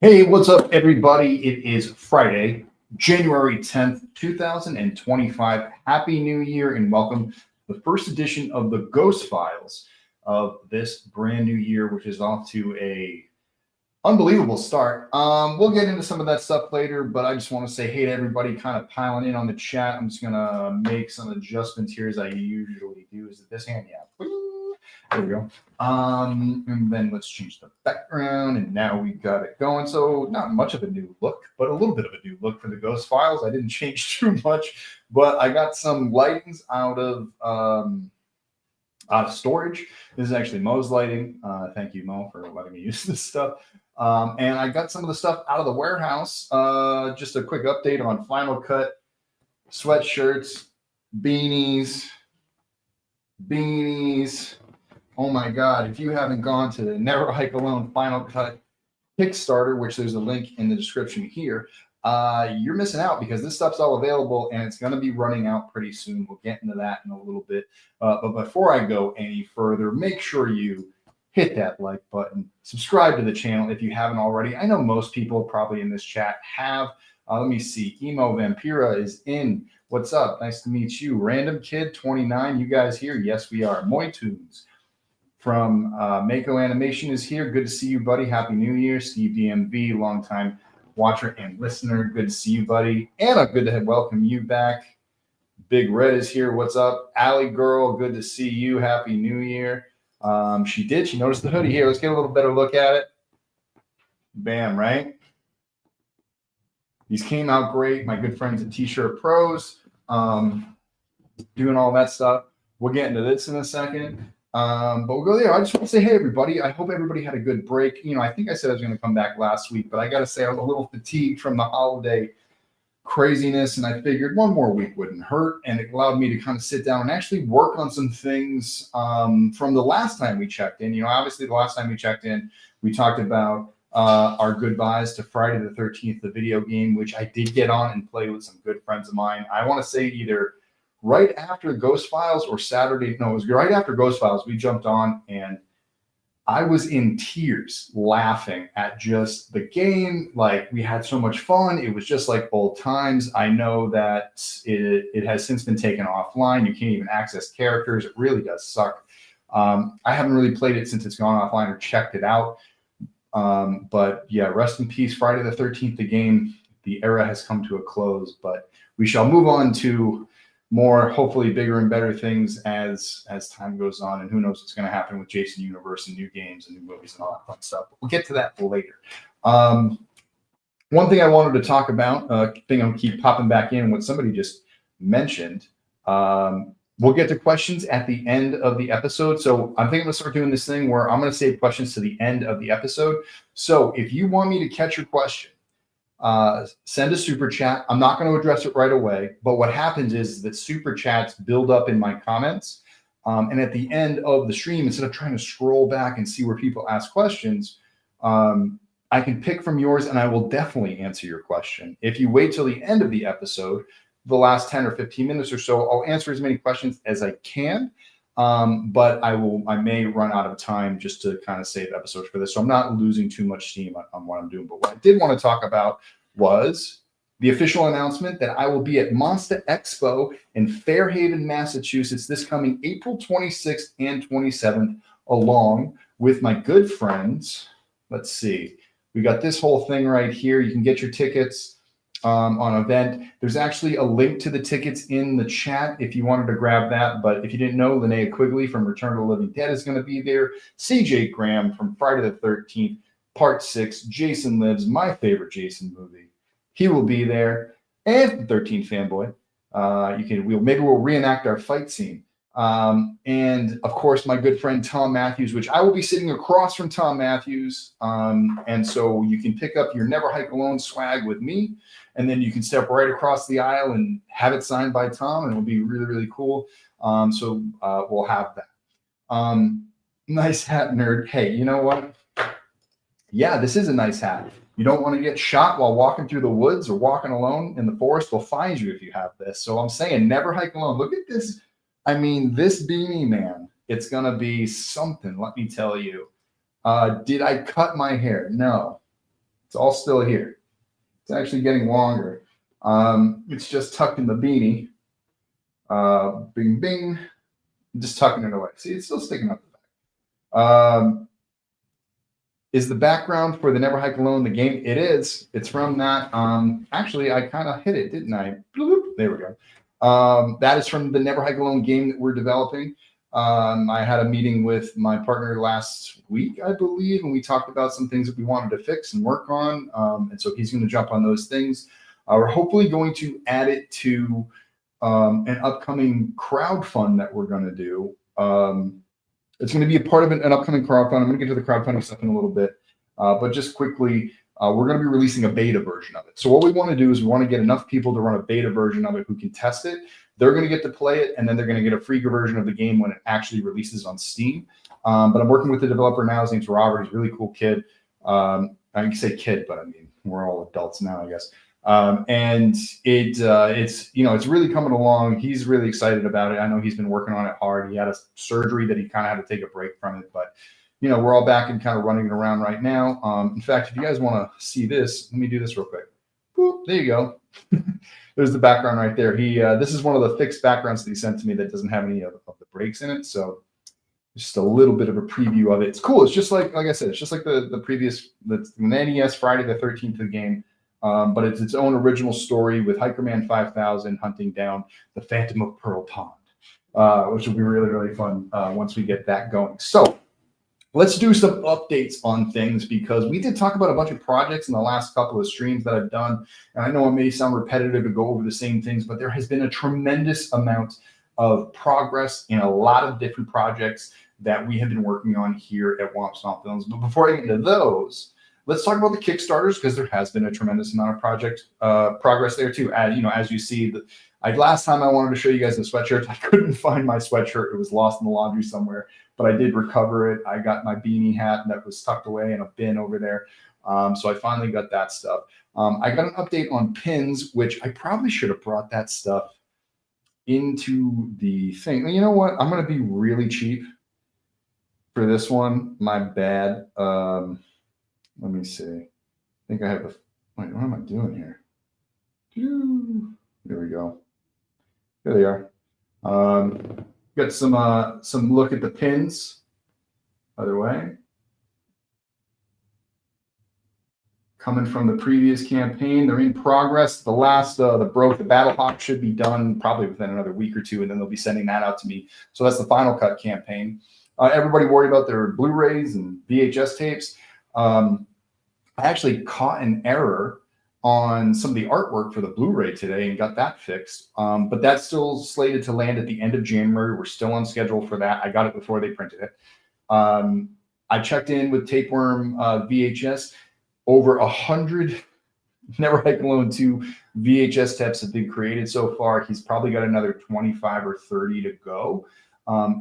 Hey, what's up, everybody? It is Friday, January 10th, 2025. Happy New Year and welcome to the first edition of the Ghost Files of this brand new year, which is off to a unbelievable start. We'll get into some of that stuff later, but I just want to say hey to everybody kind of piling in on the chat. I'm just going to make some adjustments here as I usually do. Is it this hand? Yeah. There we go. And then let's change the background, and now we got it going. So not much of a new look, but a little bit of a new look for the Ghost Files. I didn't change too much, but I got some lightings out of storage. This is actually Mo's lighting. Thank you, Mo, for letting me use this stuff. And I got some of the stuff out of the warehouse. Just a quick update on Final Cut sweatshirts, beanies. Oh my God, if you haven't gone to the Never Hike Alone Final Cut Kickstarter, which there's a link in the description here, you're missing out because this stuff's all available and it's going to be running out pretty soon. We'll get into that in a little bit. But before I go any further, make sure you hit that like button, subscribe to the channel if you haven't already. I know most people probably in this chat have. Let me see. Emo Vampira is in. What's up? Nice to meet you. Random Kid 29. You guys here? Yes, we are. Moytunes from Mako Animation is here. Good to see you, buddy. Happy New Year. Steve DMV, longtime watcher and listener. Good to see you, buddy. Anna, good to welcome you back. Big Red is here. What's up? Allie Girl, good to see you. Happy New Year. She noticed the hoodie here. Let's get a little better look at it. Bam, right? These came out great. My good friends at T-Shirt Pros, doing all that stuff. We'll get into this in a second. But we'll go there. I just want to say, hey, everybody. I hope everybody had a good break. I think I said I was going to come back last week, but I got to say I was a little fatigued from the holiday craziness, and I figured one more week wouldn't hurt, and it allowed me to kind of sit down and actually work on some things from the last time we checked in. Obviously, the last time we checked in, we talked about our goodbyes to Friday the 13th, the video game, which I did get on and play with some good friends of mine. I want to say either right after Ghost Files or Saturday. No, it was right after Ghost Files. We jumped on and I was in tears laughing at just the game. Like, we had so much fun. It was just like old times. I know that it has since been taken offline. You can't even access characters. It really does suck. I haven't really played it since it's gone offline or checked it out. But yeah, rest in peace, Friday the 13th, the game. The era has come to a close, but we shall move on to more, hopefully bigger and better things as time goes on, and who knows what's going to happen with Jason Universe and new games and new movies and all that fun stuff. But we'll get to that later. One thing I wanted to talk about, thing I'll keep popping back in, what somebody just mentioned. We'll get to questions at the end of the episode. So I think I'm going to start doing this thing where I'm going to save questions to the end of the episode. So if you want me to catch your question, send a super chat. I'm not going to address it right away, but what happens is that super chats build up in my comments. And at the end of the stream, instead of trying to scroll back and see where people ask questions, I can pick from yours and I will definitely answer your question. If you wait till the end of the episode, the last 10 or 15 minutes or so, I'll answer as many questions as I can. But I may run out of time just to kind of save episodes for this. So I'm not losing too much steam on what I'm doing. But what I did want to talk about was the official announcement that I will be at Monster Expo in Fairhaven, Massachusetts this coming April 26th and 27th, along with my good friends. Let's see. We got this whole thing right here. You can get your tickets on event. There's actually a link to the tickets in the chat if you wanted to grab that. But if you didn't know, Linnea Quigley from Return of the Living Dead is going to be there. CJ Graham from Friday the 13th, Part 6. Jason Lives, my favorite Jason movie. He will be there. And the 13th fanboy. Maybe we'll reenact our fight scene. And of course, my good friend Tom Matthews, which I will be sitting across from Tom Matthews. And so you can pick up your Never Hike Alone swag with me. And then you can step right across the aisle and have it signed by Tom, and it'll be really, really cool. So we'll have that. Nice hat, nerd. Hey, you know what? Yeah, this is a nice hat. You don't want to get shot while walking through the woods or walking alone in the forest. They'll find you if you have this. So I'm saying never hike alone. Look at this. I mean, this beanie, man, it's going to be something, let me tell you. Did I cut my hair? No. It's all still here. It's actually getting longer. It's just tucked in the beanie. Bing, bing. I'm just tucking it away. See, it's still sticking up the back. Is the background for the Never Hike Alone the game? It is. It's from that. Actually, I kind of hit it, didn't I? Bloop, there we go. That is from the Never Hike Alone game that we're developing. I had a meeting with my partner last week, I believe, and we talked about some things that we wanted to fix and work on. And so he's going to jump on those things. We're hopefully going to add it to an upcoming crowdfund that we're going to do. It's going to be a part of an upcoming crowdfund. I'm going to get to the crowdfunding stuff in a little bit. But just quickly, we're going to be releasing a beta version of it. So what we want to do is we want to get enough people to run a beta version of it who can test it. They're going to get to play it, and then they're going to get a free version of the game when it actually releases on Steam. But I'm working with the developer now. His name's Robert. He's a really cool kid. I can say kid, but I mean, we're all adults now, I guess. And it's really coming along. He's really excited about it. I know he's been working on it hard. He had a surgery that he kind of had to take a break from it, but we're all back and kind of running it around right now. In fact, if you guys want to see this, let me do this real quick. Boop, there you go. There's the background right there. This is one of the fixed backgrounds that he sent to me that doesn't have any of the breaks in it. So just a little bit of a preview of it. It's cool. It's just like I said, it's just like the previous, the NES Friday the 13th game. But it's its own original story with Hikerman 5000 hunting down the Phantom of Pearl Pond, which will be really, really fun once we get that going. So let's do some updates on things, because we did talk about a bunch of projects in the last couple of streams that I've done. And I know it may sound repetitive to go over the same things, but there has been a tremendous amount of progress in a lot of different projects that we have been working on here at Womp Stomp Films. But before I get into those, let's talk about the Kickstarters, because there has been a tremendous amount of progress there too. As you see, last time I wanted to show you guys the sweatshirt. I couldn't find my sweatshirt. It was lost in the laundry somewhere, but I did recover it. I got my beanie hat that was tucked away in a bin over there. So I finally got that stuff. I got an update on pins, which I probably should have brought that stuff into the thing. You know what? I'm going to be really cheap for this one. My bad. Let me see. I think I have wait, what am I doing here? There we go. There they are. Got some look at the pins. Other way. Coming from the previous campaign. They're in progress. The last, the Battlehawk should be done probably within another week or two, and then they'll be sending that out to me. So that's the Final Cut campaign. Everybody worried about their Blu-rays and VHS tapes. I actually caught an error on some of the artwork for the Blu-ray today and got that fixed. But that's still slated to land at the end of January. We're still on schedule for that. I got it before they printed it. I checked in with Tapeworm VHS. Over 100 Never Hike Alone 2 VHS tapes have been created so far. He's probably got another 25 or 30 to go.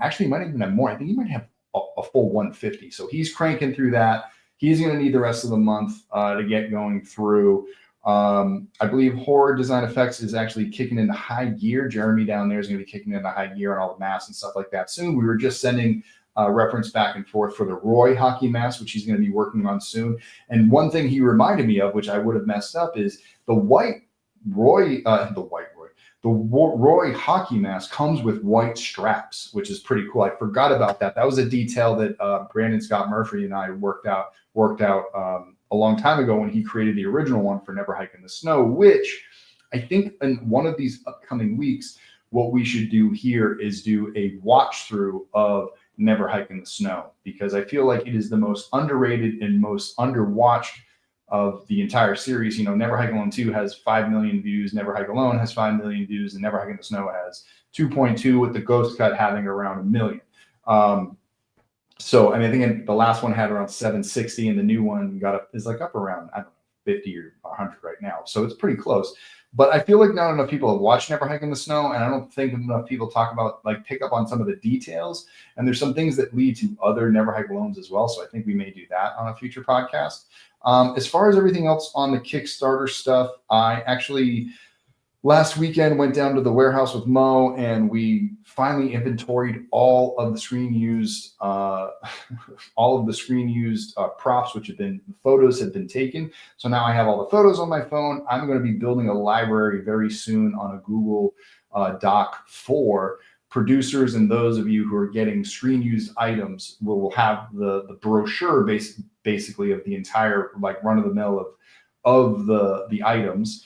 Actually, he might even have more. I think he might have a full 150. So he's cranking through that. He's going to need the rest of the month to get going through. I believe Horror Design Effects is actually kicking into high gear. Jeremy down there is going to be kicking into high gear on all the masks and stuff like that soon. We were just sending reference back and forth for the Roy hockey mask, which he's going to be working on soon. And one thing he reminded me of, which I would have messed up, is the Roy hockey mask comes with white straps, which is pretty cool. I forgot about that. That was a detail that Brandon Scott Murphy and I worked out a long time ago when he created the original one for Never Hike in the Snow, which I think in one of these upcoming weeks, what we should do here is do a watch through of Never Hike in the Snow, because I feel like it is the most underrated and most underwatched of the entire series. Never Hike Alone 2 has 5 million views. Never Hike Alone has 5 million views, and Never Hike in the Snow has 2.2, with the Ghost Cut having around 1 million. So, I think the last one had around 760, and the new one is up around, I don't know, 50 or 100 right now. So it's pretty close. But I feel like not enough people have watched Never Hike in the Snow, and I don't think enough people talk about, pick up on some of the details. And there's some things that lead to other Never Hike Alones as well. So I think we may do that on a future podcast. As far as everything else on the Kickstarter stuff, I actually last weekend went down to the warehouse with Mo, and we finally inventoried all of the screen used props, which have been photos have been taken. So now I have all the photos on my phone. I'm going to be building a library very soon on a Google Doc for producers, and those of you who are getting screen used items will have the brochure basically of the entire like run of the mill of the items.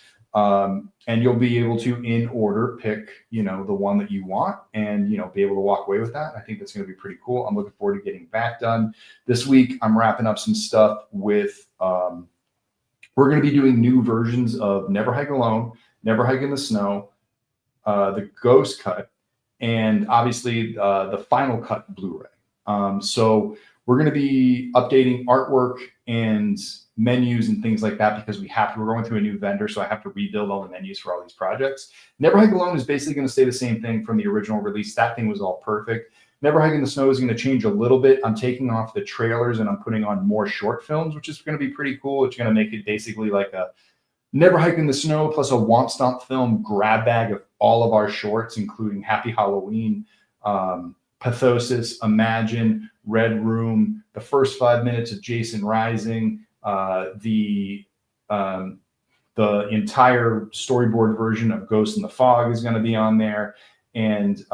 And you'll be able to, in order, pick, the one that you want and, be able to walk away with that. I think that's going to be pretty cool. I'm looking forward to getting that done this week. I'm wrapping up some stuff with, we're going to be doing new versions of Never Hike Alone, Never Hike in the Snow, the Ghost Cut, and obviously the Final Cut Blu-ray. So we're going to be updating artwork and menus and things like that because we're going through a new vendor, so I have to rebuild all the menus for all these projects. Never Hike Alone is basically going to stay the same thing from the original release. That thing was all perfect. Never Hike in the Snow is going to change a little bit. I'm taking off the trailers and I'm putting on more short films, which is going to be pretty cool. It's going to make it basically like a Never Hike in the Snow plus a Womp Stomp Film grab bag of all of our shorts, including Happy Halloween, Pathosis, Imagine, Red Room, the first 5 minutes of Jason Rising, the entire storyboard version of Ghost in the Fog is going to be on there, and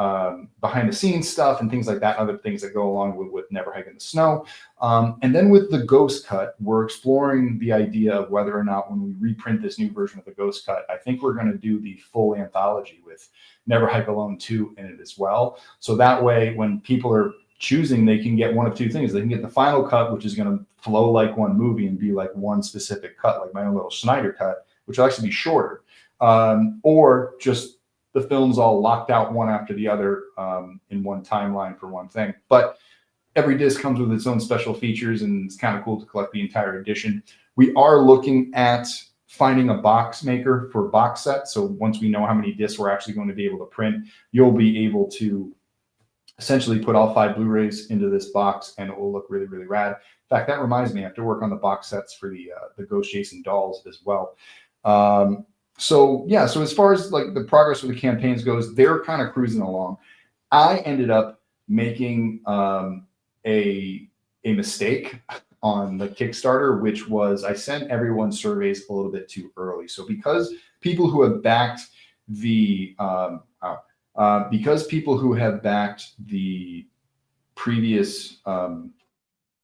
behind the scenes stuff and things like that, other things that go along with Never Hike in the Snow. And then with the Ghost Cut, we're exploring the idea of whether or not when we reprint this new version of the Ghost Cut, I think we're going to do the full anthology with Never Hike Alone 2 in it as well. So that way, when people are choosing, they can get one of two things. They can get the final cut, which is going to flow like one movie and be like one specific cut, like my own little Snyder cut, which will actually be shorter, or just the films all locked out one after the other in one timeline for one thing. But every disc comes with its own special features, and it's kind of cool to collect the entire edition. We are looking at finding a box maker for box sets. So once we know how many discs we're actually going to be able to print, you'll be able to essentially put all 5 Blu-rays into this box, and it will look really, really rad. In fact, that reminds me, I have to work on the box sets for the Ghost Jason dolls as well. So as far as like the progress of the campaigns goes, they're kind of cruising along. I ended up making a mistake on the Kickstarter, which was I sent everyone surveys a little bit too early. So because people who have backed the previous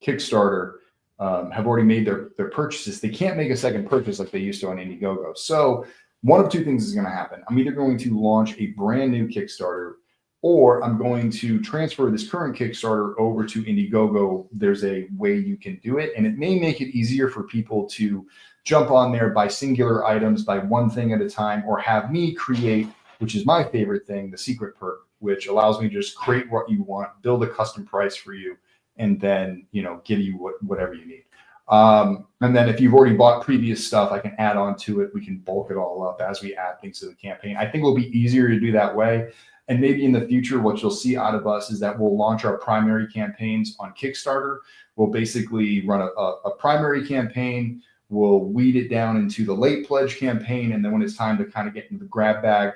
Kickstarter have already made their purchases, they can't make a second purchase like they used to on Indiegogo. So one of two things is going to happen. I'm either going to launch a brand new Kickstarter, or I'm going to transfer this current Kickstarter over to Indiegogo. There's a way you can do it, and it may make it easier for people to jump on there, buy singular items, buy one thing at a time, or have me create, which is my favorite thing, the secret perk, which allows me to just create what you want, build a custom price for you, and then give you whatever you need. And then if you've already bought previous stuff, I can add on to it. We can bulk it all up as we add things to the campaign. I think it will be easier to do that way. And maybe in the future, what you'll see out of us is that we'll launch our primary campaigns on Kickstarter. We'll basically run a primary campaign. We'll weed it down into the late pledge campaign. And then when it's time to kind of get into the grab bag,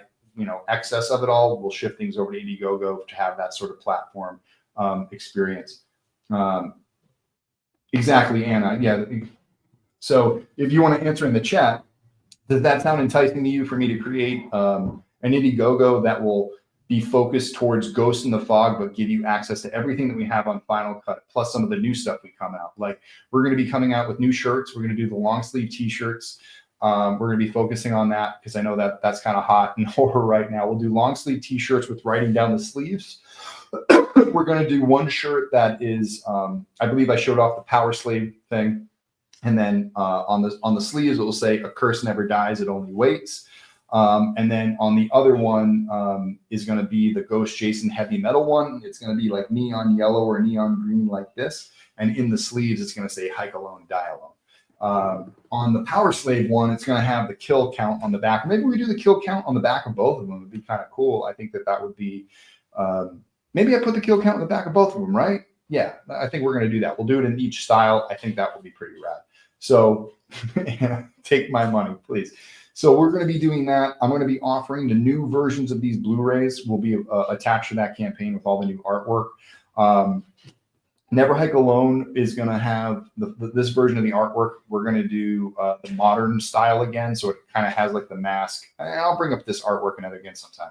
excess of it all, we'll shift things over to Indiegogo to have that sort of platform experience. Exactly, Anna. Yeah. So if you want to answer in the chat, does that sound enticing to you for me to create an Indiegogo that will be focused towards Ghost in the Fog, but give you access to everything that we have on Final Cut, plus some of the new stuff we come out? Like, we're going to be coming out with new shirts. We're going to do the long sleeve t-shirts. We're going to be focusing on that because I know that that's kind of hot in horror right now. We'll do long sleeve t-shirts with writing down the sleeves. We're going to do one shirt that is, I believe I showed off the Power Slave thing. And then on the sleeves, it will say, "A curse never dies, it only waits." And then on the other one is going to be the Ghost Jason heavy metal one. It's going to be like neon yellow or neon green like this. And in the sleeves, it's going to say "Hike Alone, Die Alone." On the Power Slave one, it's going to have the kill count on the back. Maybe we do the kill count on the back of both of them. It'd be kind of cool. I think that would be, maybe I put the kill count on the back of both of them, right? Yeah, I think we're going to do that. We'll do it in each style. I think that would be pretty rad. So take my money, please. So we're going to be doing that. I'm going to be offering the new versions of these Blu-rays will be attached to that campaign with all the new artwork. Never Hike Alone is going to have this version of the artwork. We're going to do the modern style again. So it kind of has like the mask. And I'll bring up this artwork another again sometime.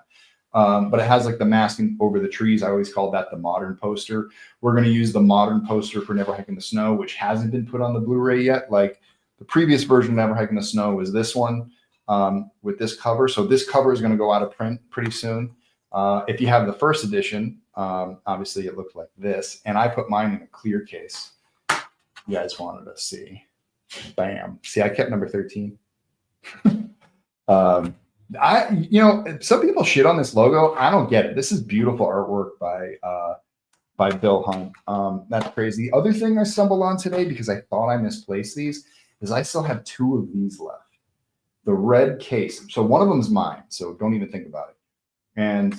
But it has like the mask over the trees. I always call that the modern poster. We're going to use the modern poster for Never Hike in the Snow, which hasn't been put on the Blu-ray yet. Like the previous version of Never Hike in the Snow was this one with this cover. So this cover is going to go out of print pretty soon. If you have the first edition, obviously it looked like this, and I put mine in a clear case. You guys wanted to see. Bam. See, I kept number 13. Some people shit on this logo. I don't get it. This is beautiful artwork by Bill Hunt. That's crazy. The other thing I stumbled on today, because I thought I misplaced these, is I still have 2 of these left. The red case. So one of them's mine, so don't even think about it. And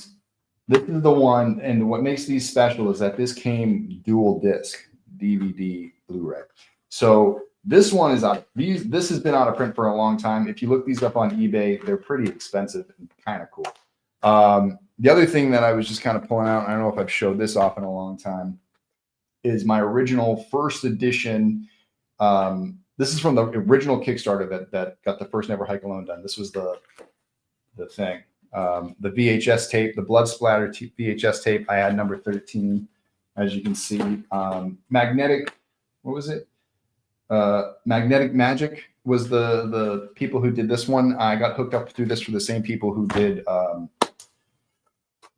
this is the one, and what makes these special is that this came dual disc, DVD, Blu-ray. So this one is out. This has been out of print for a long time. If you look these up on eBay, they're pretty expensive and kind of cool. The other thing that I was just kind of pulling out, I don't know if I've showed this off in a long time, is my original first edition. This is from the original Kickstarter that got the first Never Hike Alone done. This was the thing. The VHS tape, the blood splatter VHS tape. I had number 13, as you can see. Magnetic, what was it? Magnetic Magic was the people who did this one. I got hooked up through this for the same people who did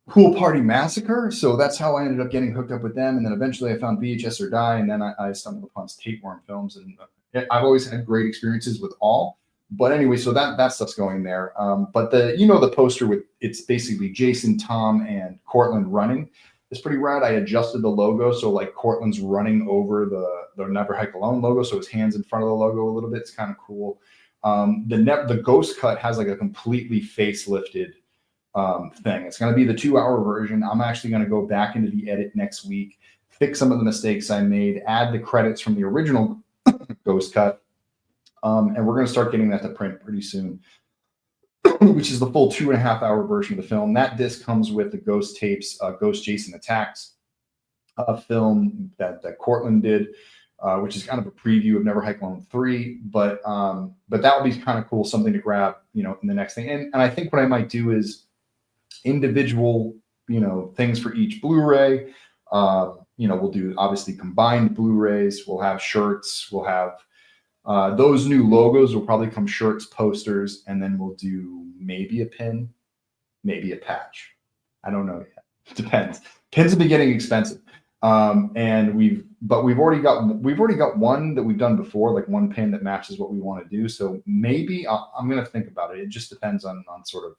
Pool Party Massacre. So that's how I ended up getting hooked up with them. And then eventually I found VHS or Die, and then I stumbled upon Tapeworm Films. And I've always had great experiences with all. But anyway, so that stuff's going there. But the poster with, it's basically Jason, Tom, and Cortland running. It's pretty rad. I adjusted the logo so like Cortland's running over the Never Hike Alone logo, so his hands in front of the logo a little bit. It's kind of cool. The ghost cut has like a completely facelifted thing. It's going to be the 2-hour version. I'm actually going to go back into the edit next week, fix some of the mistakes I made, add the credits from the original ghost cut. And we're going to start getting that to print pretty soon, which is the full 2.5-hour version of the film. That disc comes with the Ghost Tapes, Ghost Jason Attacks film that Cortland did, which is kind of a preview of Never Hike Alone 3. But that would be kind of cool, something to grab, in the next thing. And I think what I might do is individual, things for each Blu-ray. We'll do obviously combined Blu-rays. We'll have shirts. We'll have those new logos will probably come shirts, posters, and then we'll do maybe a pin, maybe a patch. I don't know yet. It depends. Pins have been getting expensive. And we've already got one that we've done before, like one pin that matches what we want to do. So maybe I'm going to think about it. It just depends on sort of,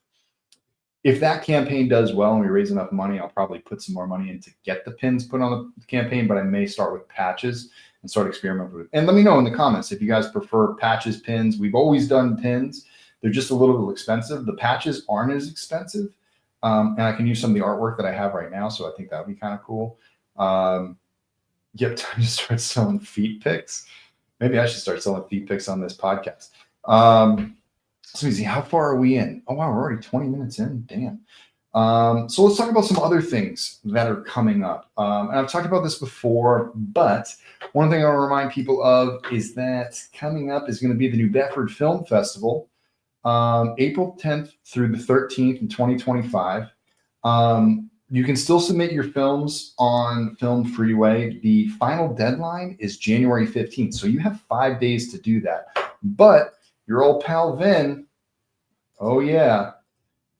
if that campaign does well and we raise enough money, I'll probably put some more money in to get the pins put on the campaign, but I may start with patches and start experimenting with it. And let me know in the comments if you guys prefer patches, pins. We've always done pins. They're just a little bit expensive. The patches aren't as expensive. And I can use some of the artwork that I have right now. So I think that would be kind of cool. Yep, time to start selling feet pics. Maybe I should start selling feet pics on this podcast. So easy. How far are we in? Oh, wow, we're already 20 minutes in. Damn. So let's talk about some other things that are coming up. And I've talked about this before, but one thing I want to remind people of is that coming up is going to be the New Bedford Film Festival, April 10th through the 13th in 2025. You can still submit your films on Film Freeway. The final deadline is January 15th. So you have 5 days to do that. But your old pal Vin, oh yeah,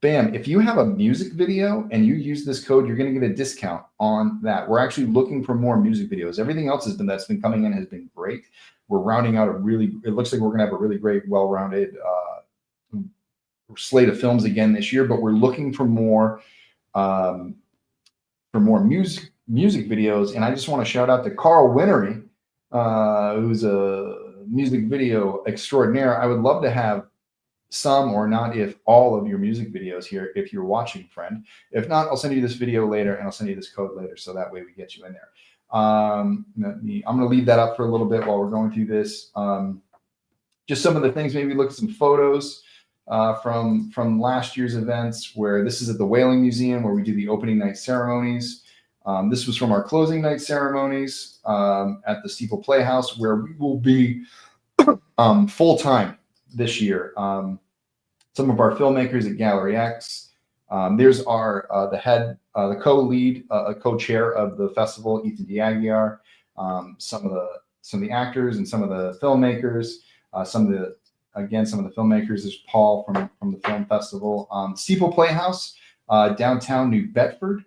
bam. If you have a music video and you use this code, you're going to get a discount on that. We're actually looking for more music videos. Everything else that's been coming in has been great. We're rounding out it looks like we're going to have a really great, well-rounded slate of films again this year, but we're looking for more music videos. And I just want to shout out to Carl Winnery, who's a music video extraordinaire. I would love to have some or not, if all of your music videos here, if you're watching, friend. If not, I'll send you this video later and I'll send you this code later. So that way we get you in there. I'm going to leave that up for a little bit while we're going through this. Just some of the things, maybe look at some photos. from last year's events, where this is at the Whaling Museum where we do the opening night ceremonies. This was from our closing night ceremonies at the Steeple Playhouse, where we will be full time this year. Some of our filmmakers at Gallery X. There's our the co-lead, co-chair of the festival, Ethan Diaguiar. Some of the actors and some of the filmmakers. Some of the filmmakers is Paul from the film festival. Steeple Playhouse, downtown New Bedford.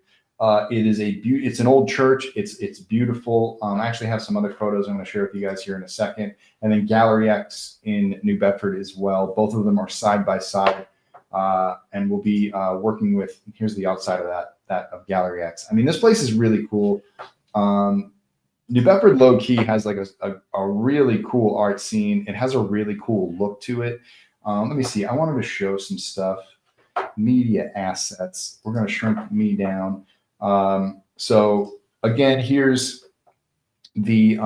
It's an old church. It's beautiful. I actually have some other photos I'm going to share with you guys here in a second. And then Gallery X in New Bedford as well. Both of them are side by side, and we'll be working with. Here's the outside of that of Gallery X. I mean, this place is really cool. New Bedford low key has like a really cool art scene. It has a really cool look to it. Let me see. I wanted to show some stuff. Media assets. We're going to shrink me down. So again, here's the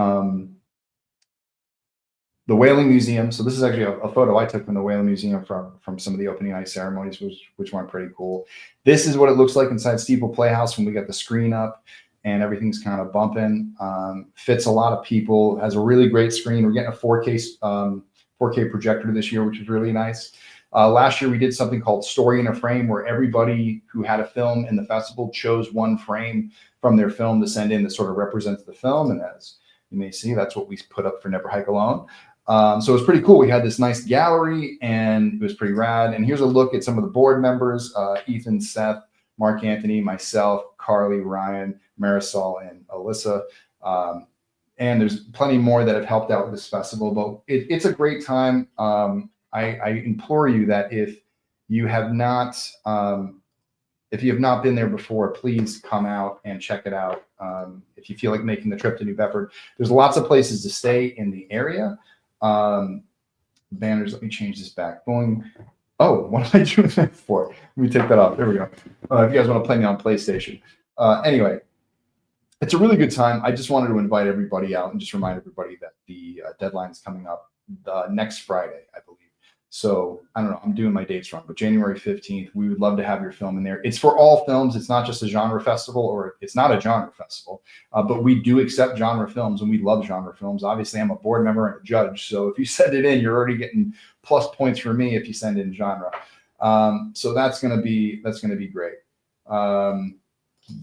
Whaling Museum. So this is actually a photo I took from the Whaling Museum from some of the opening night ceremonies, which went pretty cool. This is what it looks like inside Steeple Playhouse when we got the screen up and everything's kind of bumping. Fits a lot of people. Has a really great screen. We're getting a 4K projector this year, which is really nice. Last year we did something called Story in a Frame, where everybody who had a film in the festival chose one frame from their film to send in that sort of represents the film. And as you may see, that's what we put up for Never Hike Alone. So it was pretty cool. We had this nice gallery and it was pretty rad. And here's a look at some of the board members, Ethan, Seth, Mark Anthony, myself, Carly, Ryan, Marisol, and Alyssa. And there's plenty more that have helped out with this festival, but it's a great time. I implore you that if you have not been there before, please come out and check it out. If you feel like making the trip to New Bedford, there's lots of places to stay in the area. Banners, let me change this back. Oh, what am I doing that for? Let me take that off. There we go. If you guys want to play me on PlayStation. Anyway, it's a really good time. I just wanted to invite everybody out and just remind everybody that the deadline is coming up next Friday, I believe. So I don't know, I'm doing my dates wrong, but January 15th, we would love to have your film in there. It's for all films. It's not just a genre festival, or it's not a genre festival, but we do accept genre films and we love genre films. Obviously, I'm a board member and a judge. So if you send it in, you're already getting plus points for me if you send in genre. So that's going to be great.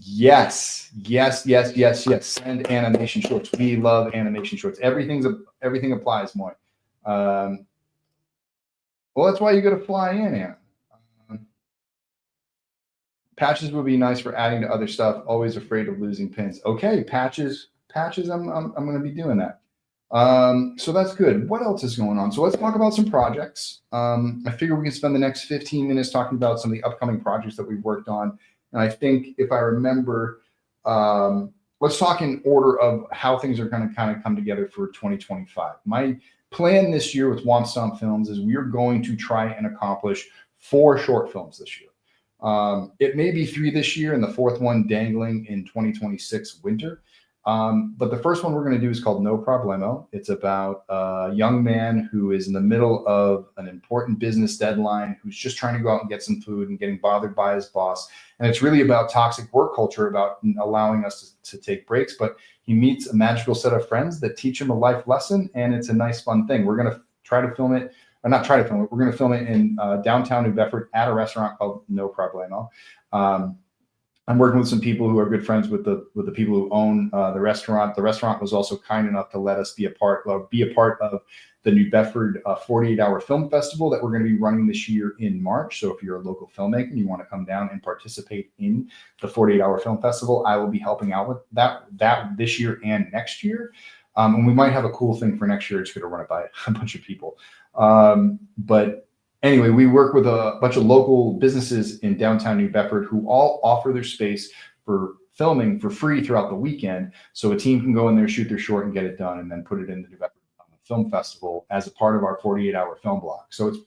Yes. Send animation shorts. We love animation shorts. Everything applies, Moy. Well, that's why you got to fly in, Anna. Patches would be nice for adding to other stuff. Always afraid of losing pins. Okay, patches. I'm going to be doing that. So that's good. What else is going on? So let's talk about some projects. I figure we can spend the next 15 minutes talking about some of the upcoming projects that we've worked on. And I think if I remember, let's talk in order of how things are going to kind of come together for 2025. My plan this year with Womp Stomp Films is we're going to try and accomplish 4 short films this year. It may be 3 this year and the 4th one dangling in 2026 winter. But the first one we're going to do is called No Problemo. It's about a young man who is in the middle of an important business deadline, who's just trying to go out and get some food and getting bothered by his boss. And it's really about toxic work culture, about allowing us to take breaks. But he meets a magical set of friends that teach him a life lesson. And it's a nice, fun thing. We're going to try to film it, or not try to film it. We're going to film it in downtown New Bedford at a restaurant called No Problemo. I'm working with some people who are good friends with the people who own the restaurant. The restaurant was also kind enough to let us be a part of the New Bedford 48-hour film festival that we're going to be running this year in March. So if you're a local filmmaker and you want to come down and participate in the 48-hour film festival, I will be helping out with that this year and next year. And we might have a cool thing for next year. It's going to run it by a bunch of people. But anyway, we work with a bunch of local businesses in downtown New Bedford who all offer their space for filming for free throughout the weekend. So a team can go in there, shoot their short and get it done, and then put it in the New Bedford Film Festival as a part of our 48-hour film block. So it's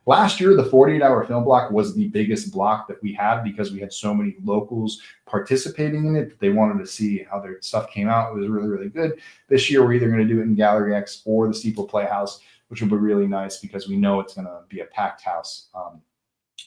last year, the 48-hour film block was the biggest block that we had because we had so many locals participating in it. They wanted to see how their stuff came out. It was really, really good. This year, we're either going to do it in Gallery X or the Steeple Playhouse. which will be really nice because we know it's going to be a packed house.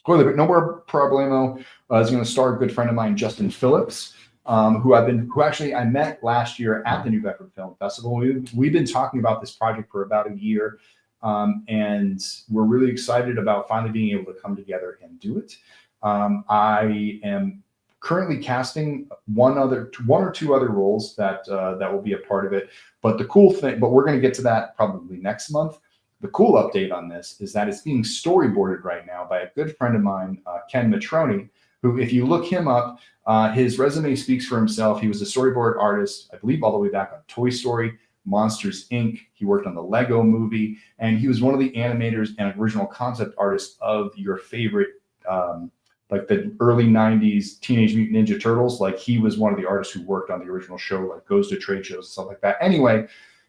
Clearly, but No More Problemo is going to star a good friend of mine, Justin Phillips, who actually I met last year at the New Bedford Film Festival. We've been talking about this project for about a year, and we're really excited about finally being able to come together and do it. I am currently casting one or two other roles that will be a part of it. But the cool thing, but we're going to get to that probably next month. The cool update on this is that it's being storyboarded right now by a good friend of mine, Ken Matroni, who, if you look him up, his resume speaks for himself. He was a storyboard artist, I believe, all the way back on Toy Story, Monsters, Inc. He worked on the Lego movie, and he was one of the animators and original concept artists of your favorite, like the early 90s Teenage Mutant Ninja Turtles. Like, he was one of the artists who worked on the original show, like goes to trade shows and stuff like that. Anyway,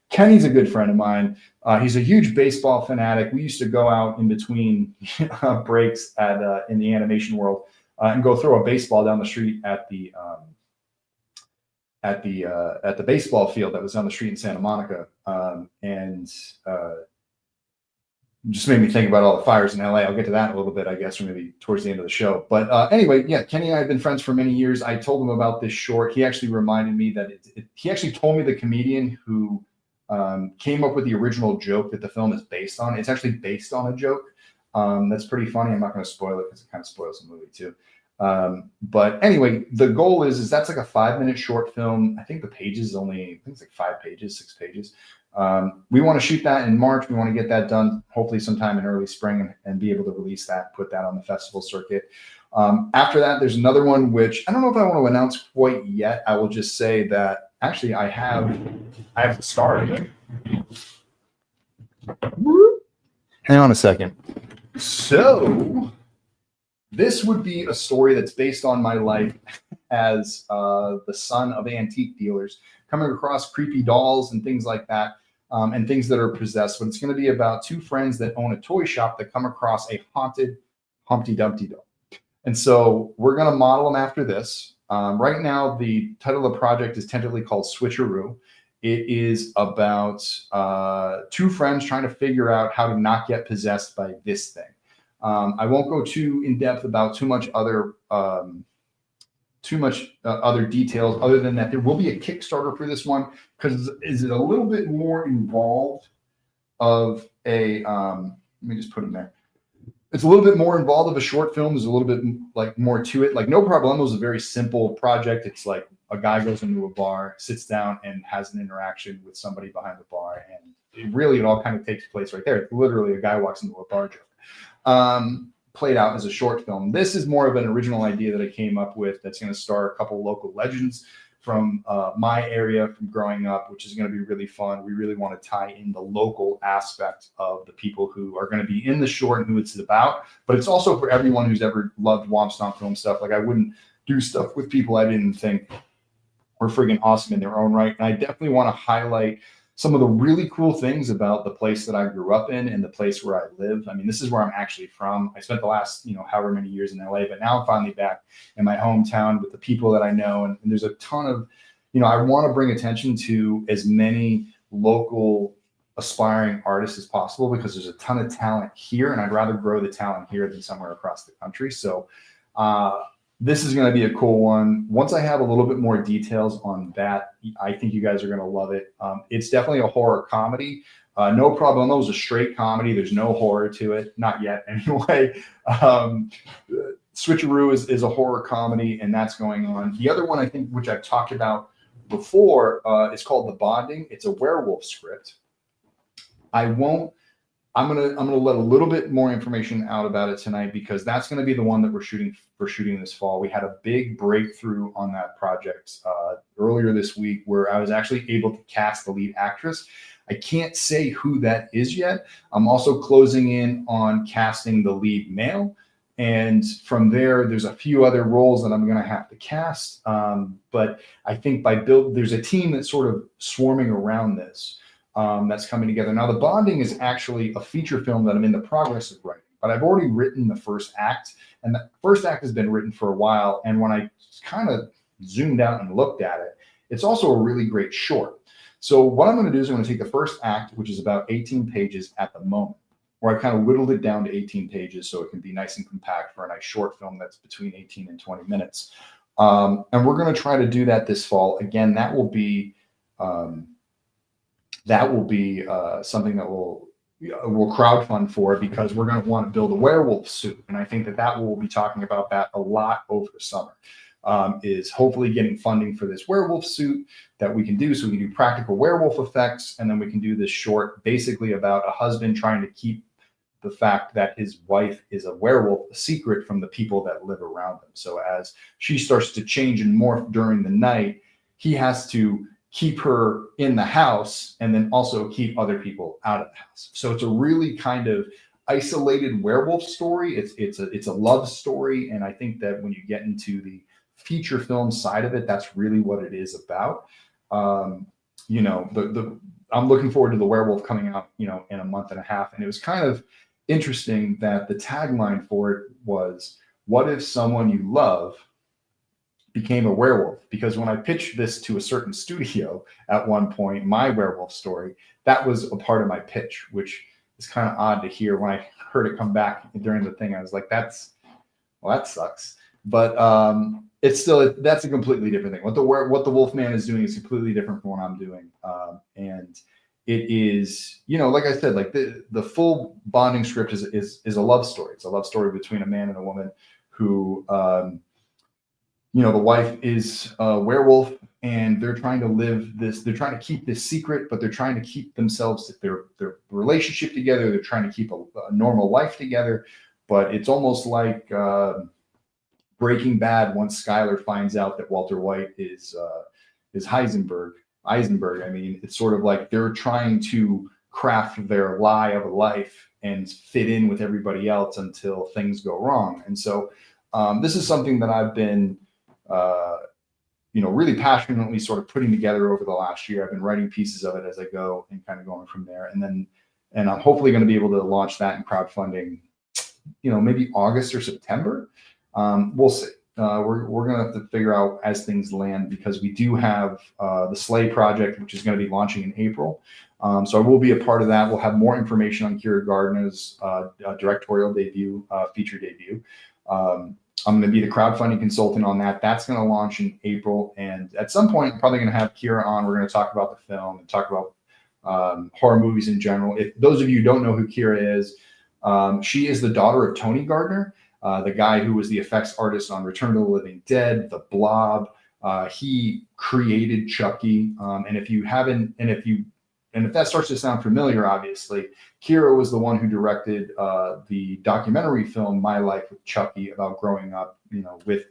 Kenny's a good friend of mine. He's a huge baseball fanatic. We used to go out in between breaks in the animation world and go throw a baseball down the street at the baseball field that was down the street in Santa Monica, and just made me think about all the fires in LA. I'll get to that in a little bit, I guess, or maybe towards the end of the show. But anyway, yeah, Kenny and I have been friends for many years. I told him about this short. He actually reminded me that he actually told me the comedian who came up with the original joke that the film is based on. It's actually based on a joke. That's pretty funny. I'm not going to spoil it because it kind of spoils the movie too. But anyway, the goal is that's like a 5-minute short film. I think the pages is only, I think it's like 5 pages, 6 pages. We want to shoot that in March. We want to get that done hopefully sometime in early spring and be able to release that, put that on the festival circuit. After that, there's another one, which I don't know if I want to announce quite yet. I will just say that actually I have the star of it. Hang on a second. So this would be a story that's based on my life as the son of antique dealers, coming across creepy dolls and things like that, and things that are possessed. But it's going to be about two friends that own a toy shop that come across a haunted Humpty Dumpty doll. And so we're going to model them after this. Right now, the title of the project is tentatively called Switcheroo. It is about two friends trying to figure out how to not get possessed by this thing. I won't go too in depth about too much other details other than that there will be a Kickstarter for this one, because is it a little bit more involved of a let me just put them there. It's a little bit more involved of a short film. There's a little bit like more to it. Like No Problemo is a very simple project. It's like a guy goes into a bar, sits down, and has an interaction with somebody behind the bar, and it all kind of takes place right there. It's literally a guy walks into a bar joke. Played out as a short film. This is more of an original idea that I came up with that's going to star a couple local legends from my area from growing up, which is going to be really fun. We really want to tie in the local aspect of the people who are going to be in the short and who it's about, but it's also for everyone who's ever loved Womp Stomp Film stuff. Like, I wouldn't do stuff with people I didn't think were friggin' awesome in their own right. And I definitely want to highlight some of the really cool things about the place that I grew up in and the place where I live. I mean, this is where I'm actually from. I spent the last, however many years in LA, but now I'm finally back in my hometown with the people that I know. And there's a ton of, I want to bring attention to as many local aspiring artists as possible, because there's a ton of talent here, and I'd rather grow the talent here than somewhere across the country. So this is going to be a cool one. Once I have a little bit more details on that, I think you guys are going to love it. It's definitely a horror comedy. No Problemo is a straight comedy. There's no horror to it. Not yet, anyway. Switcheroo is a horror comedy, and that's going on. The other one, I think, which I've talked about before, is called The Bonding. It's a werewolf script. I'm gonna let a little bit more information out about it tonight, because that's going to be the one that we're shooting this fall. We had a big breakthrough on that project earlier this week, where I was actually able to cast the lead actress. I can't say who that is yet. I'm also closing in on casting the lead male, and from there's a few other roles that I'm going to have to cast. But I think there's a team that's sort of swarming around this. That's coming together. Now, The Bonding is actually a feature film that I'm in the progress of writing, but I've already written the first act, and the first act has been written for a while. And when I kind of zoomed out and looked at it, it's also a really great short. So what I'm going to do is I'm going to take the first act, which is about 18 pages at the moment, where I kind of whittled it down to 18 pages so it can be nice and compact for a nice short film that's between 18 and 20 minutes. And we're going to try to do that this fall. Again, that will be something that we'll crowdfund for, because we're going to want to build a werewolf suit. And I think that we'll be talking about that a lot over the summer, is hopefully getting funding for this werewolf suit that we can do. So we can do practical werewolf effects. And then we can do this short basically about a husband trying to keep the fact that his wife is a werewolf a secret from the people that live around him. So as she starts to change and morph during the night, he has to keep her in the house and then also keep other people out of the house. So it's a really kind of isolated werewolf story. It's a love story. And I think that when you get into the feature film side of it, that's really what it is about. I'm looking forward to the werewolf coming out, in a month and a half. And it was kind of interesting that the tagline for it was, "What if someone you love became a werewolf?" Because when I pitched this to a certain studio at one point, my werewolf story, that was a part of my pitch, which is kind of odd to hear. When I heard it come back during the thing, I was like, that sucks. But that's a completely different thing. What the Wolfman is doing is completely different from what I'm doing. And it is, like I said, like the full bonding script is a love story. It's a love story between a man and a woman who, the wife is a werewolf, and they're trying to keep this secret, but they're trying to keep themselves, their relationship together. They're trying to keep a normal life together, but it's almost like Breaking Bad, once Skyler finds out that Walter White is Eisenberg. I mean, it's sort of like they're trying to craft their lie of a life and fit in with everybody else until things go wrong. And so this is something that I've been, really passionately sort of putting together over the last year. I've been writing pieces of it as I go and kind of going from there. And I'm hopefully going to be able to launch that in crowdfunding, maybe August or September. We'll see. We're going to have to figure out as things land, because we do have the Slay project, which is going to be launching in April. So I will be a part of that. We'll have more information on Kira Gardner's directorial debut, feature debut. I'm going to be the crowdfunding consultant on that. That's going to launch in April. And at some point, I'm probably going to have Kira on. We're going to talk about the film and talk about horror movies in general. If those of you who don't know who Kira is, she is the daughter of Tony Gardner, the guy who was the effects artist on Return of the Living Dead, The Blob. He created Chucky. And if that starts to sound familiar, obviously, Kira was the one who directed the documentary film My Life with Chucky, about growing up, with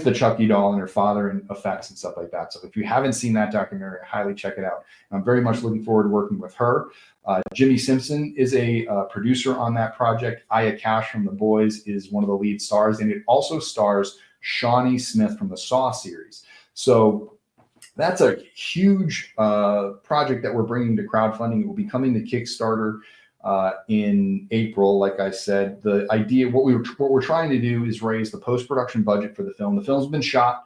the Chucky doll and her father and effects and stuff like that. So if you haven't seen that documentary, I highly check it out. I'm very much looking forward to working with her. Jimmy Simpson is a producer on that project. Aya Cash from The Boys is one of the lead stars, and it also stars Shawnee Smith from the Saw series. So that's a huge project that we're bringing to crowdfunding. It will be coming to Kickstarter in April. Like I said, the idea, what we're trying to do is raise the post-production budget for the film. The film's been shot,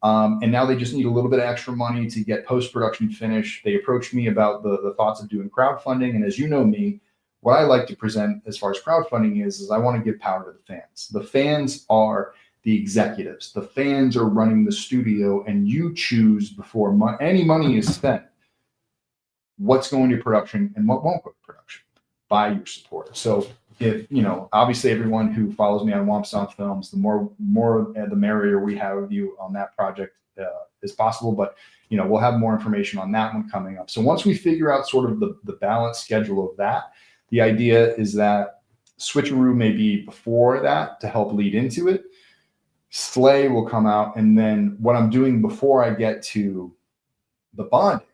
and now they just need a little bit of extra money to get post-production finished. They approached me about the thoughts of doing crowdfunding, and as you know me, what I like to present as far as crowdfunding is I want to give power to the fans. The fans are the executives. The fans are running the studio, and you choose before any money is spent what's going to production and what won't go to production by your support. So if, obviously everyone who follows me on Womp Stomp Films, the more the merrier we have of you on that project as possible. But, we'll have more information on that one coming up. So once we figure out sort of the balanced schedule of that, the idea is that Switcheroo may be before that to help lead into it. Slay will come out, and then what I'm doing before I get to the bonding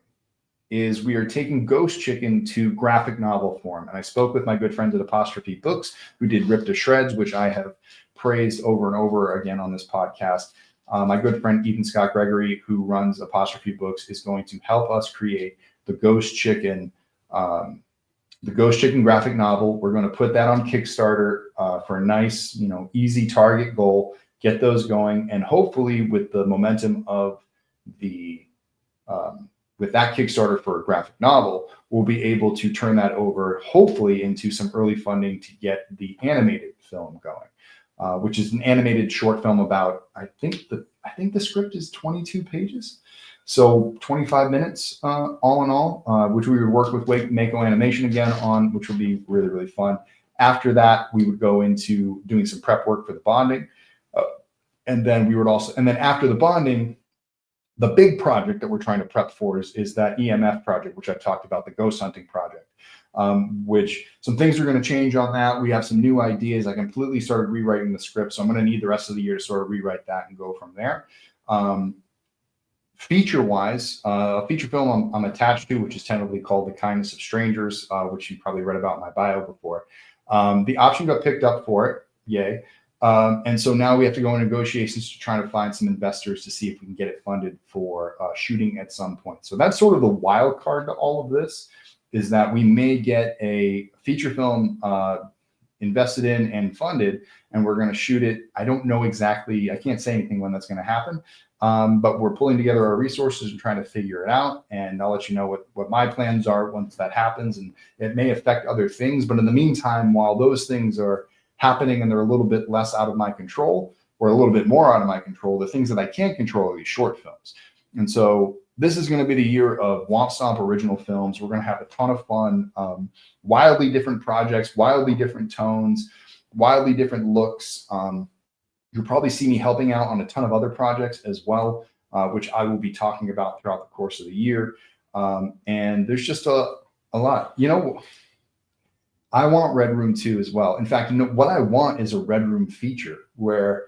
is we are taking Ghost Chicken to graphic novel form. And I spoke with my good friends at Apostrophe Books, who did Rip to Shreds, which I have praised over and over again on this podcast. My good friend Ethan Scott Gregory, who runs Apostrophe Books, is going to help us create the Ghost Chicken graphic novel. We're going to put that on Kickstarter for a nice, easy target goal. Get those going, and hopefully with the momentum of the with that Kickstarter for a graphic novel, we'll be able to turn that over, hopefully, into some early funding to get the animated film going, which is an animated short film about, I think the script is 22 pages. So 25 minutes all in all, which we would work with Mako Animation again on, which would be really, really fun. After that, we would go into doing some prep work for the bonding. And then after the bonding, the big project that we're trying to prep for is that EMF project, which I've talked about, the ghost hunting project, which some things are going to change on that. We have some new ideas. I completely started rewriting the script, so I'm going to need the rest of the year to sort of rewrite that and go from there. Feature-wise, a feature film I'm attached to, which is tentatively called The Kindness of Strangers, which you probably read about in my bio before. The option got picked up for it, yay. And so now we have to go in negotiations to try to find some investors to see if we can get it funded for shooting at some point. So that's sort of the wild card to all of this, is that we may get a feature film invested in and funded, and we're going to shoot it. I don't know exactly. I can't say anything when that's going to happen. But we're pulling together our resources and trying to figure it out. And I'll let you know what my plans are once that happens. And it may affect other things. But in the meantime, while those things are happening and they're a little bit less out of my control, or a little bit more out of my control, the things that I can't control are these short films. And so this is going to be the year of Womp Stomp original films. We're going to have a ton of fun, wildly different projects, wildly different tones, wildly different looks. You'll probably see me helping out on a ton of other projects as well, which I will be talking about throughout the course of the year. And there's just a lot. I want Red Room 2 as well. In fact, what I want is a Red Room feature where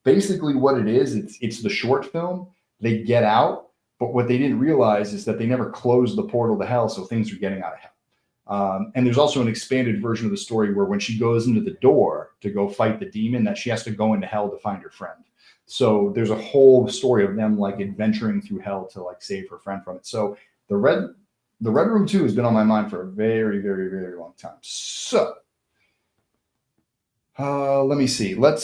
basically what it is, it's the short film. They get out, but what they didn't realize is that they never closed the portal to hell, so things are getting out of hell. And there's also an expanded version of the story where when she goes into the door to go fight the demon, that she has to go into hell to find her friend. So there's a whole story of them like adventuring through hell to like save her friend from it. So the Red Room 2 has been on my mind for a very, very, very long time. So let me see. What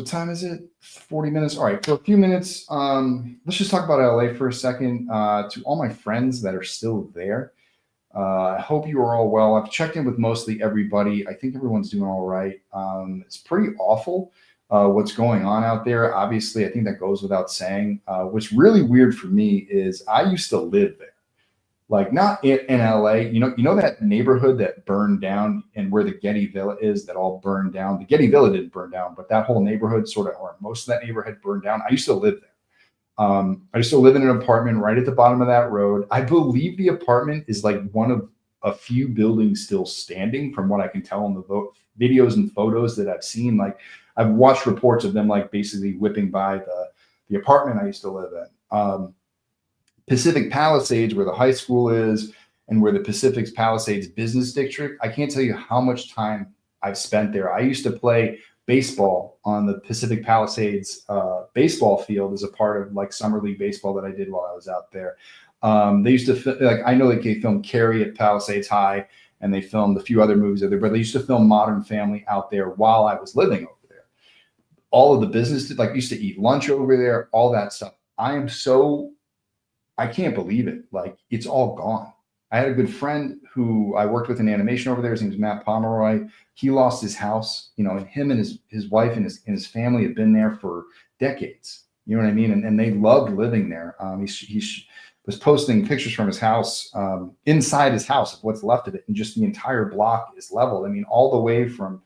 time is it? 40 minutes. All right, for a few minutes, let's just talk about LA for a second. To all my friends that are still there, I hope you are all well. I've checked in with mostly everybody. I think everyone's doing all right. It's pretty awful what's going on out there. Obviously, I think that goes without saying. What's really weird for me is I used to live there, like not in LA. You know that neighborhood that burned down and where the Getty Villa is, that all burned down. The Getty Villa didn't burn down, but that whole neighborhood sort of, or most of that neighborhood burned down. I used to live there. I used to live in an apartment right at the bottom of that road. I believe the apartment is like one of a few buildings still standing from what I can tell in the videos and photos that I've seen. Like I've watched reports of them like basically whipping by the apartment I used to live in. Pacific Palisades, where the high school is, and where the Pacific Palisades business district, I can't tell you how much time I've spent there. I used to play baseball on the Pacific Palisades baseball field as a part of like summer league baseball that I did while I was out there. They used to I know they filmed Carrie at Palisades High, and they filmed a few other movies out there, but they used to film Modern Family out there while I was living over there. All of the business, like used to eat lunch over there, all that stuff. I can't believe it. Like it's all gone. I had a good friend who I worked with in animation over there. His name was Matt Pomeroy. He lost his house, and him and his wife and his family have been there for decades. You know what I mean? And they loved living there. He was posting pictures from his house, inside his house of what's left of it. And just the entire block is leveled. I mean, all the way from,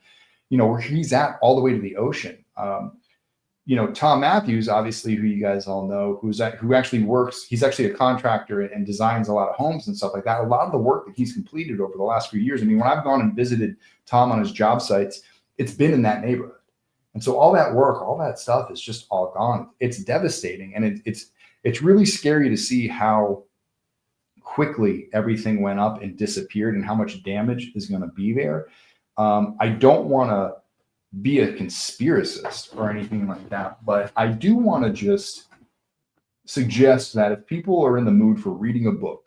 where he's at all the way to the ocean. Tom Matthews, obviously, who you guys all know, who actually works, he's actually a contractor and designs a lot of homes and stuff like that. A lot of the work that he's completed over the last few years, I mean, when I've gone and visited Tom on his job sites, it's been in that neighborhood. And so all that work, all that stuff is just all gone. It's devastating. And it's really scary to see how quickly everything went up and disappeared and how much damage is going to be there. I don't want to be a conspiracist or anything like that, but I do want to just suggest that if people are in the mood for reading a book,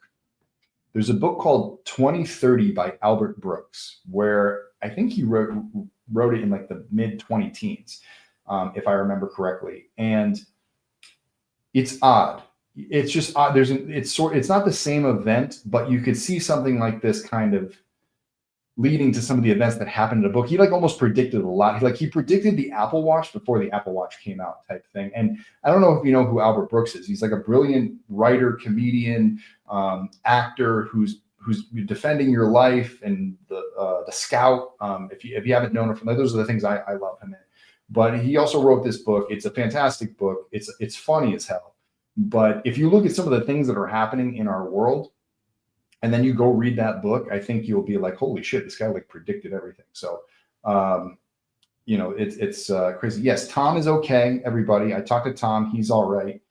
there's a book called 2030 by Albert Brooks, where I think he wrote it in like the mid 20 teens, if I remember correctly. And it's odd it's just it's not the same event, but you could see something like this kind of leading to some of the events that happened in the book. He like almost predicted a lot. He predicted the Apple Watch before the Apple Watch came out, type thing. And I don't know if you know who Albert Brooks is. He's like a brilliant writer, comedian, actor who's defending your life, and the Scout. If you haven't known him from that, those are the things I love him in. But he also wrote this book. It's a fantastic book. It's funny as hell. But if you look at some of the things that are happening in our world, and then you go read that book, I think you'll be like, holy shit, this guy like predicted everything. So, it's crazy. Yes, Tom is okay, everybody. I talked to Tom. He's all right.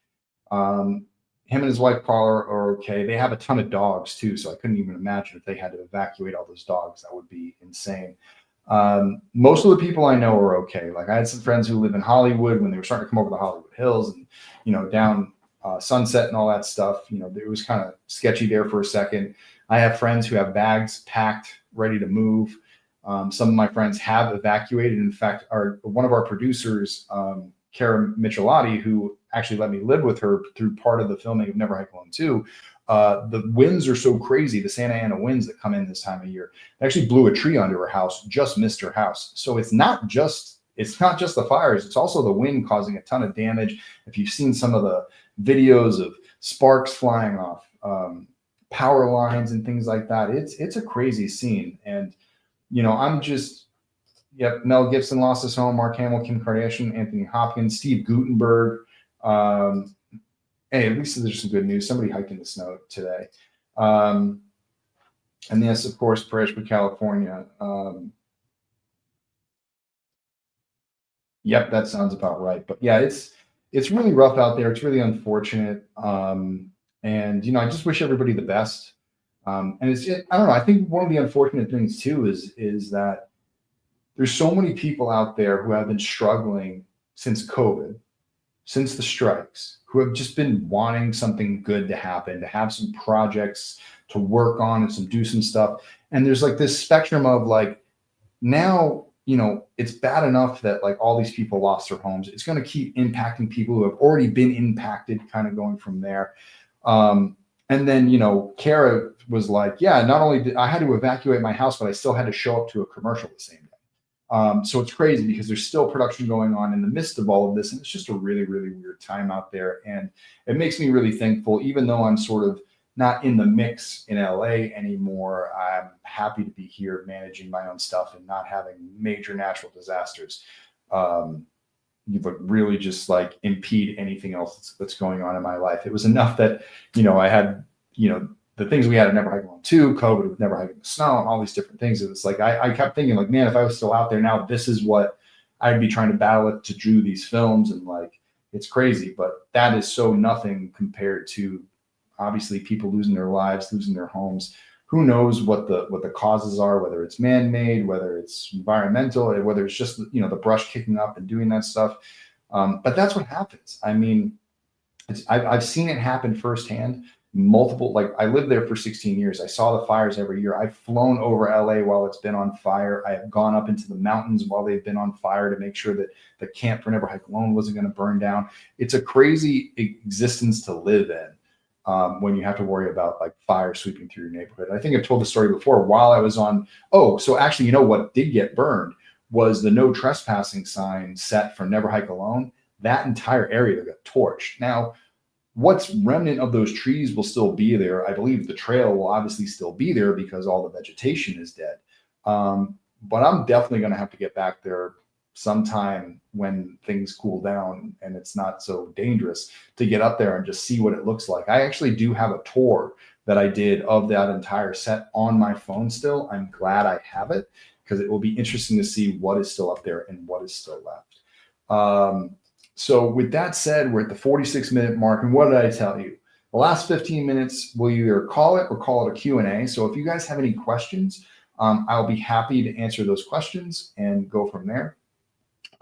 Him and his wife, Paula, are okay. They have a ton of dogs too. So I couldn't even imagine if they had to evacuate all those dogs. That would be insane. Most of the people I know are okay. Like I had some friends who live in Hollywood when they were starting to come over the Hollywood Hills and, down Sunset and all that stuff. It was kind of sketchy there for a second. I have friends who have bags packed, ready to move. Some of my friends have evacuated. In fact, one of our producers, Kara Michelotti, who actually let me live with her through part of the filming of Never Hike Alone 2. The winds are so crazy, the Santa Ana winds that come in this time of year. They actually blew a tree under her house, just missed her house. So it's not just the fires, it's also the wind causing a ton of damage. If you've seen some of the videos of sparks flying off power lines and things like that, it's a crazy scene. And Mel Gibson lost his home, Mark Hamill, Kim Kardashian, Anthony Hopkins, Steve Guttenberg. Hey, at least there's some good news. Somebody hiked in the snow today. And yes, of course, prayers for California. Yep, that sounds about right. But yeah, it's really rough out there. It's really unfortunate. And I just wish everybody the best. And I don't know. I think one of the unfortunate things too is that there's so many people out there who have been struggling since COVID, since the strikes, who have just been wanting something good to happen, to have some projects to work on and do some stuff. And there's like this spectrum of like, now, it's bad enough that like all these people lost their homes. It's going to keep impacting people who have already been impacted, kind of going from there. And then, Kara was like, yeah, not only did I had to evacuate my house, but I still had to show up to a commercial the same day. So it's crazy because there's still production going on in the midst of all of this. And it's just a really, really weird time out there. And it makes me really thankful, even though I'm sort of not in the mix in LA anymore. I'm happy to be here managing my own stuff and not having major natural disasters. But really just like impede anything else that's going on in my life. It was enough that, I had, the things we had at Never Hike Alone 2, COVID with Never Hike in the Snow, and all these different things. It was like, I kept thinking like, man, if I was still out there now, this is what I'd be trying to battle it to do these films. And like, it's crazy, but that is so nothing compared to obviously people losing their lives, losing their homes. Who knows what the causes are, whether it's man-made, whether it's environmental, whether it's just, the brush kicking up and doing that stuff. But that's what happens. I mean, I've seen it happen firsthand. Multiple, like I lived there for 16 years. I saw the fires every year. I've flown over LA while it's been on fire. I have gone up into the mountains while they've been on fire to make sure that the camp for Never Hike Alone wasn't going to burn down. It's a crazy existence to live in when you have to worry about like fire sweeping through your neighborhood. I think I've told the story before while I was on. Oh, so actually, what did get burned was the no trespassing sign set for Never Hike Alone. That entire area got torched. Now, what's remnant of those trees will still be there. I believe the trail will obviously still be there because all the vegetation is dead. But I'm definitely going to have to get back there sometime when things cool down and it's not so dangerous to get up there and just see what it looks like. I actually do have a tour that I did of that entire set on my phone still. I'm glad I have it because it will be interesting to see what is still up there and what is still left. So with that said, we're at the 46-minute mark. And what did I tell you? The last 15 minutes, we'll either call it or call it a Q&A. So if you guys have any questions, I'll be happy to answer those questions and go from there.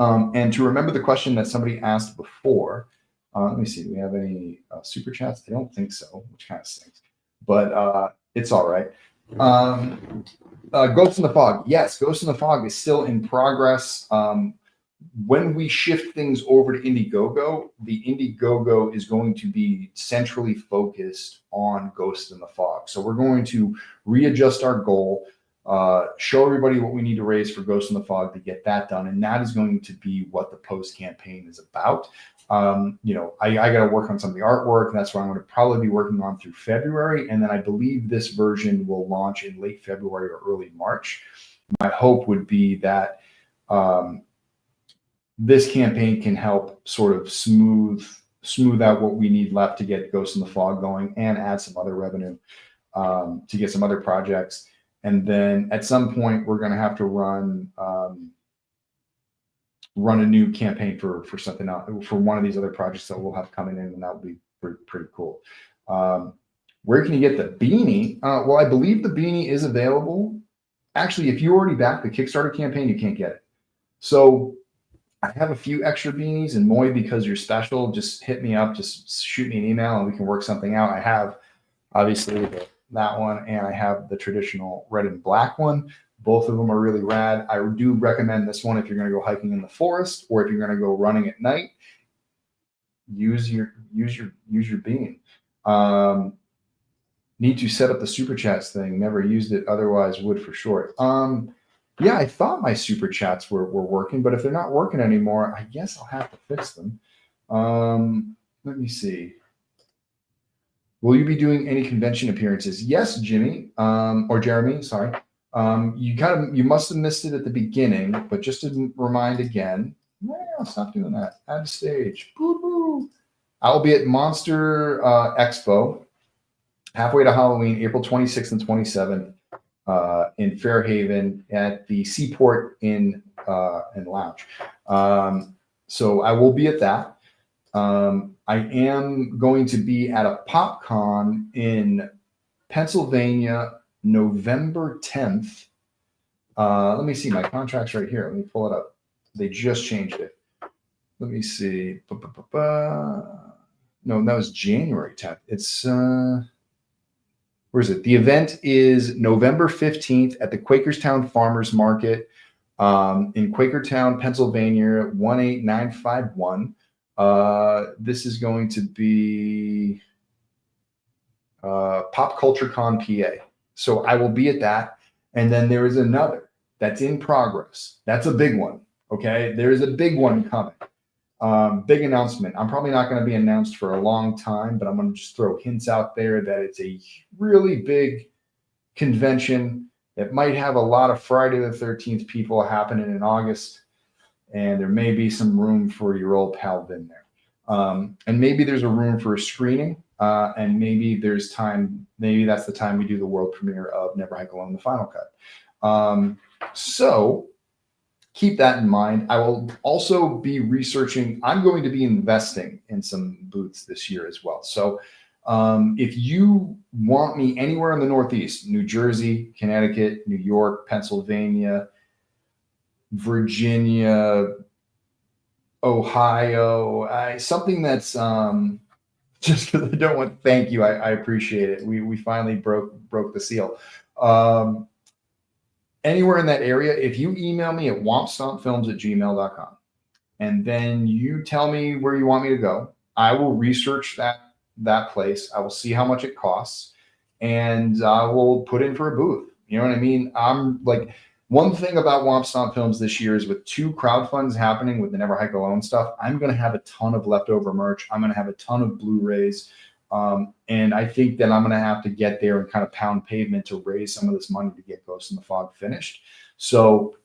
And to remember the question that somebody asked before, let me see, do we have any super chats? I don't think so, which kind of stinks, but it's all right. Ghost in the Fog. Yes, Ghost in the Fog is still in progress. when we shift things over to Indiegogo, the Indiegogo is going to be centrally focused on Ghost in the Fog. So we're going to readjust our goal, show everybody what we need to raise for Ghost in the Fog to get that done. And that is going to be what the post campaign is about. You know, I got to work on some of the artwork, and that's what I'm going to probably be working on through February. And then I believe this version will launch in late February or early March. My hope would be that this campaign can help sort of smooth out what we need left to get Ghost in the Fog going and add some other revenue to get some other projects. And then at some point, we're going to have to run a new campaign for something else, for one of these other projects that we'll have coming in, and that will be pretty cool. Where can you get the beanie? Well, I believe the beanie is available. Actually, if you already backed the Kickstarter campaign, you can't get it. So I have a few extra beanies, and Moy, because you're special, just hit me up, just shoot me an email, and we can work something out. I have obviously that one, and I have the traditional red and black one. Both of them are really rad. I do recommend this one if you're going to go hiking in the forest, or if you're going to go running at night. Use your beanie. Need to set up the super chats thing. Never used it, otherwise would for sure. Yeah, I thought my super chats were working, but if they're not working anymore, I guess I'll have to fix them. Let me see. Will you be doing any convention appearances? Yes, Jimmy, or Jeremy, sorry. You must have missed it at the beginning, but just to remind again, well, stop doing that. Add stage. Boo-boo. I will be at Monster Expo, halfway to Halloween, April 26th and 27th. In Fairhaven at the Seaport in Lounge. So I will be at that. I am going to be at a PopCon in Pennsylvania, November 10th. Let me see, my contract's right here. Let me pull it up. They just changed it. Let me see. No, that was January 10th. It's where is it? The event is November 15th at the Quakerstown Farmers Market in Quakertown, Pennsylvania, 18951. This is going to be Pop Culture Con PA. So I will be at that. And then there is another that's in progress. That's a big one. Okay. There is a big one coming. Big announcement. I'm probably not going to be announced for a long time, but I'm going to just throw hints out there that it's a really big convention that might have a lot of Friday the 13th people happening in August. And there may be some room for your old pal Vin there. And maybe there's a room for a screening. And maybe there's time. Maybe that's the time we do the world premiere of Never Hike Alone, the final cut. So keep that in mind. I will also be researching. I'm going to be investing in some booths this year as well. So if you want me anywhere in the Northeast, New Jersey, Connecticut, New York, Pennsylvania, Virginia, Ohio, something that's just because I don't want to thank you. I appreciate it. We finally broke the seal. Anywhere in that area, if you email me at wompstompfilms@gmail.com and then you tell me where you want me to go, I will research that place. I will see how much it costs, and I will put in for a booth. You know what I mean? I'm like, one thing about Womp Stomp Films this year is with 2 crowdfunds happening with the Never Hike Alone stuff, I'm going to have a ton of leftover merch. I'm going to have a ton of Blu-rays. And I think that I'm going to have to get there and kind of pound pavement to raise some of this money to get Ghost in the Fog finished. So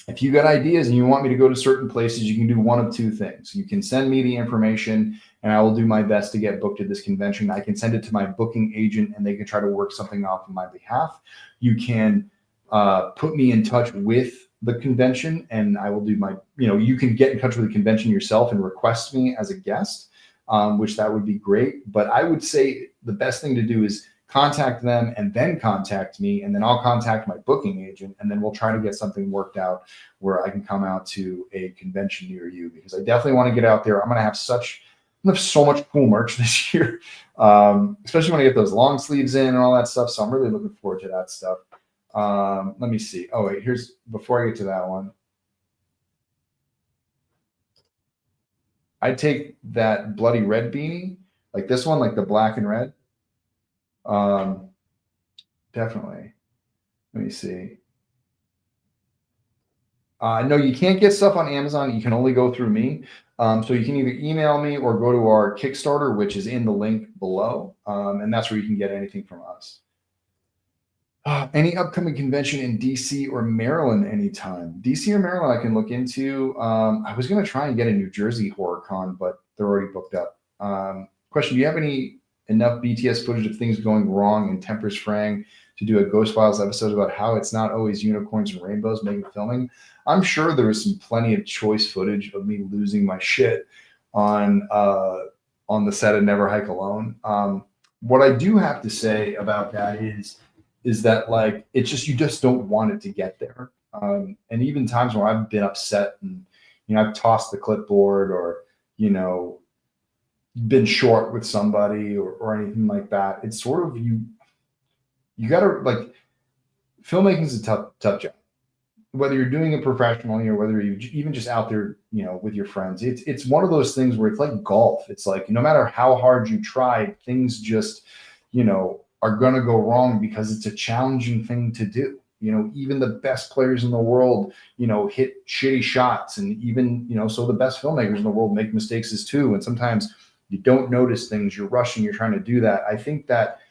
if you got ideas and you want me to go to certain places, you can do one of 2 things. You can send me the information and I will do my best to get booked at this convention. I can send it to my booking agent and they can try to work something off on my behalf. You can put me in touch with the convention and I will do my, you can get in touch with the convention yourself and request me as a guest. Which that would be great. But I would say the best thing to do is contact them and then contact me, and then I'll contact my booking agent, and then we'll try to get something worked out where I can come out to a convention near you, because I definitely want to get out there. I'm going to have so much cool merch this year, especially when I get those long sleeves in and all that stuff. So I'm really looking forward to that stuff. Let me see. Oh, wait, before I get to that one. I'd take that bloody red beanie, like this one, like the black and red. Definitely. Let me see. No, you can't get stuff on Amazon. You can only go through me. So you can either email me or go to our Kickstarter, which is in the link below. And that's where you can get anything from us. Any upcoming convention in DC or Maryland anytime? DC or Maryland, I can look into. I was going to try and get a New Jersey horror con, but they're already booked up. Question: do you have enough BTS footage of things going wrong in Tempers fraying to do a Ghost Files episode about how it's not always unicorns and rainbows making filming? I'm sure there was some plenty of choice footage of me losing my shit on the set of Never Hike Alone. What I do have to say about that is that, like, it's just, you just don't want it to get there. And even times where I've been upset and, I've tossed the clipboard or, been short with somebody or anything like that. It's sort of, you gotta, like, filmmaking is a tough job. Whether you're doing it professionally or whether you're even just out there, with your friends, it's one of those things where it's like golf. It's like, no matter how hard you try, things just, are going to go wrong because it's a challenging thing to do. Even the best players in the world, hit shitty shots, and even, so the best filmmakers in the world make mistakes too. And sometimes you don't notice things, you're rushing, you're trying to do that. I think that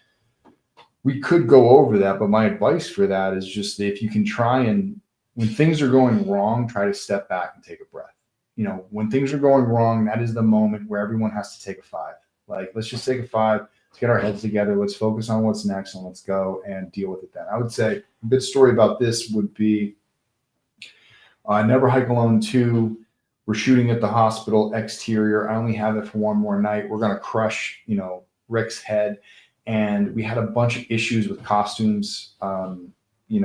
we could go over that, but my advice for that is just, if you can try and, when things are going wrong, try to step back and take a breath. When things are going wrong, that is the moment where everyone has to take a 5. Like, let's just take a 5. Let's get our heads together. Let's focus on what's next and let's go and deal with it then. I would say a good story about this would be Never Hike Alone 2. We're shooting at the hospital exterior. I only have it for one more night. We're going to crush, Rick's head. And we had a bunch of issues with costumes. We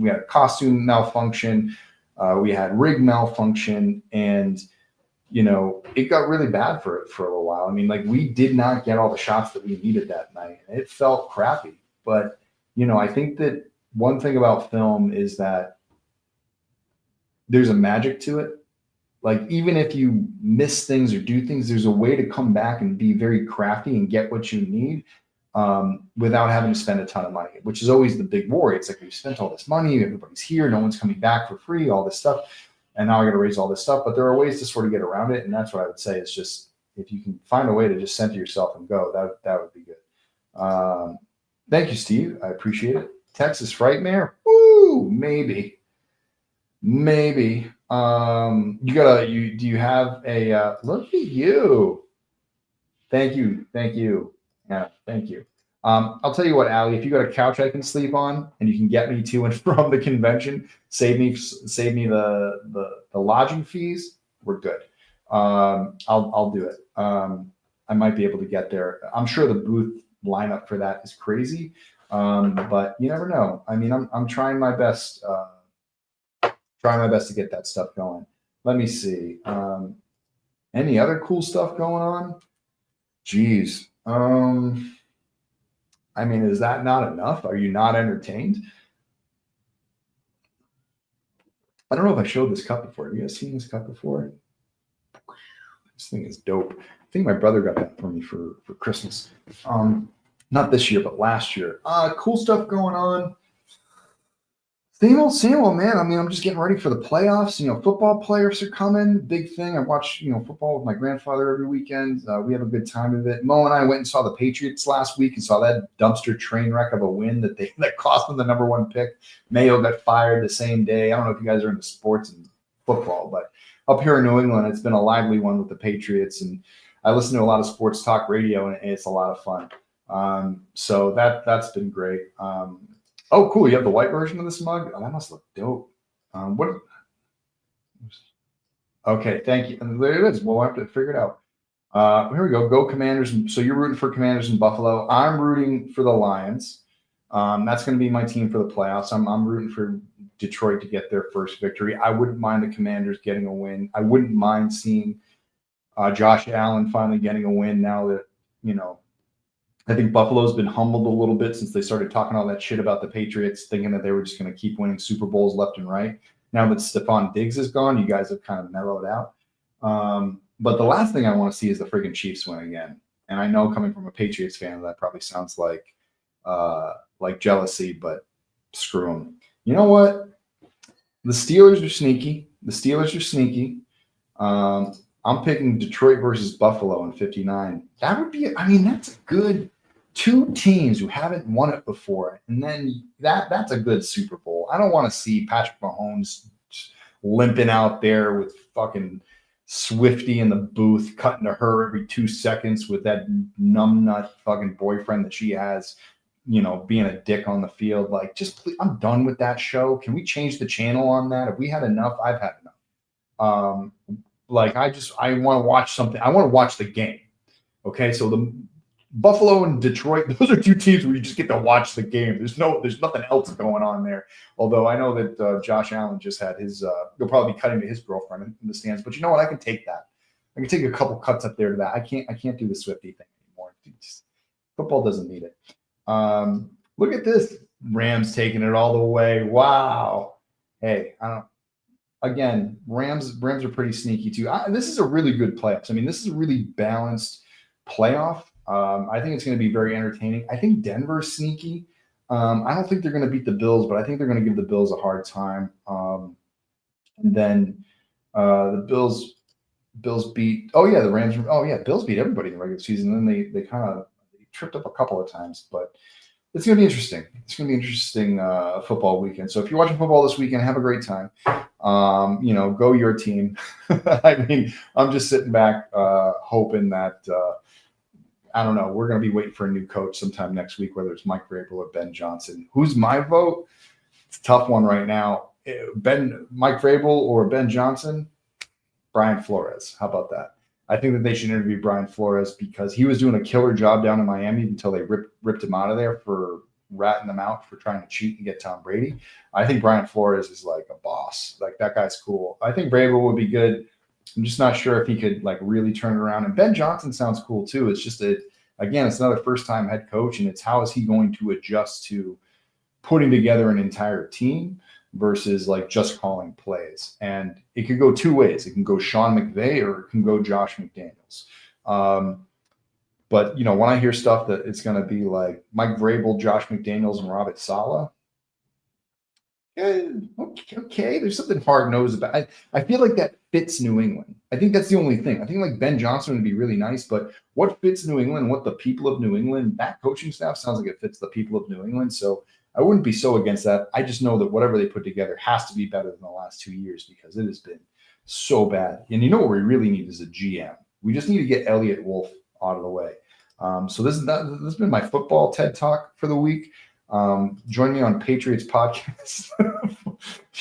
had a costume malfunction, we had rig malfunction, and it got really bad for a little while. I mean, like, we did not get all the shots that we needed that night, and it felt crappy. But I think that one thing about film is that there's a magic to it. Like, even if you miss things or do things, there's a way to come back and be very crafty and get what you need. Without having to spend a ton of money, which is always the big worry. It's like, we've spent all this money, everybody's here, no one's coming back for free, all this stuff, and now I got to raise all this stuff. But there are ways to sort of get around it, and that's what I would say is just, if you can find a way to just center yourself and go, that would be good. Thank you, Steve. I appreciate it. Texas Frightmare? Woo! Maybe. Do you have a look at you? Thank you. Yeah, thank you. I'll tell you what, Allie, if you got a couch I can sleep on and you can get me to and from the convention, save me the lodging fees, we're good. I'll do it. I might be able to get there. I'm sure the booth lineup for that is crazy, but you never know. I mean, I'm trying my best. To get that stuff going. Let me see. Any other cool stuff going on? Geez. I mean, is that not enough? Are you not entertained? I don't know if I showed this cup before. Have you guys seen this cup before? This thing is dope. I think my brother got that for me for Christmas. Not this year, but last year. Cool stuff going on. Same old, man. I mean, I'm just getting ready for the playoffs. Football players are coming. Big thing. I watch, football with my grandfather every weekend. We have a good time of it. Mo and I went and saw the Patriots last week and saw that dumpster train wreck of a win that cost them the #1 pick. Mayo got fired the same day. I don't know if you guys are into sports and football, but up here in New England, it's been a lively one with the Patriots. And I listen to a lot of sports talk radio, and it's a lot of fun. So that's been great. Oh, cool. You have the white version of this mug? Oh, that must look dope. What? Okay, thank you. And there it is. We'll have to figure it out. Here we go. Go Commanders. So you're rooting for Commanders in Buffalo. I'm rooting for the Lions. That's going to be my team for the playoffs. I'm rooting for Detroit to get their first victory. I wouldn't mind the Commanders getting a win. I wouldn't mind seeing Josh Allen finally getting a win now that, I think Buffalo's been humbled a little bit since they started talking all that shit about the Patriots, thinking that they were just going to keep winning Super Bowls left and right. Now that Stephon Diggs is gone, you guys have kind of mellowed out. But the last thing I want to see is the friggin' Chiefs win again. And I know coming from a Patriots fan, that probably sounds like jealousy, but screw them. You know what? The Steelers are sneaky. I'm picking Detroit versus Buffalo in 59. That would be, I mean, that's a good two teams who haven't won it before. And then that's a good Super Bowl. I don't want to see Patrick Mahomes limping out there with fucking Swifty in the booth, cutting to her every 2 seconds with that numbnut fucking boyfriend that she has, being a dick on the field. Like, just please, I'm done with that show. Can we change the channel on that? Have we had enough? I've had enough. I want to watch something. I want to watch the game. Okay, so the Buffalo and Detroit, those are two teams where you just get to watch the game. There's nothing else going on there. Although I know that Josh Allen just had his, he'll probably be cutting to his girlfriend in the stands. But you know what? I can take that. I can take a couple cuts up there to that. I can't do the Swifty thing anymore. Football doesn't need it. Look at this. Rams taking it all the way. Wow. Hey, again, Rams are pretty sneaky too. This is a really good playoffs. I mean, this is a really balanced playoff. I think it's going to be very entertaining. I think Denver's sneaky. I don't think they're going to beat the Bills, but I think they're going to give the Bills a hard time. And then the Bills beat. Oh yeah, the Rams. Oh yeah, Bills beat everybody in the regular season. And then they kind of tripped up a couple of times, but it's going to be interesting. It's going to be an interesting football weekend. So if you're watching football this weekend, have a great time. Go your team. I mean, I'm just sitting back hoping that. I don't know. We're going to be waiting for a new coach sometime next week, whether it's Mike Vrabel or Ben Johnson. Who's my vote? It's a tough one right now. Mike Vrabel or Ben Johnson? Brian Flores. How about that? I think that they should interview Brian Flores because he was doing a killer job down in Miami until they ripped him out of there for ratting them out for trying to cheat and get Tom Brady. I think Brian Flores is like a boss. Like, that guy's cool. I think Vrabel would be good. I'm just not sure if he could really turn it around. And Ben Johnson sounds cool too. It's just again, it's another first-time head coach, and it's how is he going to adjust to putting together an entire team versus just calling plays. And it could go two ways. It can go Sean McVay or it can go Josh McDaniels. But when I hear stuff that it's going to be like Mike Vrabel, Josh McDaniels, and Robert Saleh, okay, there's something hard-nosed about it. I feel like that fits New England. I think that's the only thing. I think Ben Johnson would be really nice, but what fits New England, what the people of New England, that coaching staff sounds like it fits the people of New England. So I wouldn't be so against that. I just know that whatever they put together has to be better than the last 2 years because it has been so bad. And what we really need is a GM. We just need to get Elliott Wolf out of the way. So this has been my football TED Talk for the week. Join me on Patriots podcast.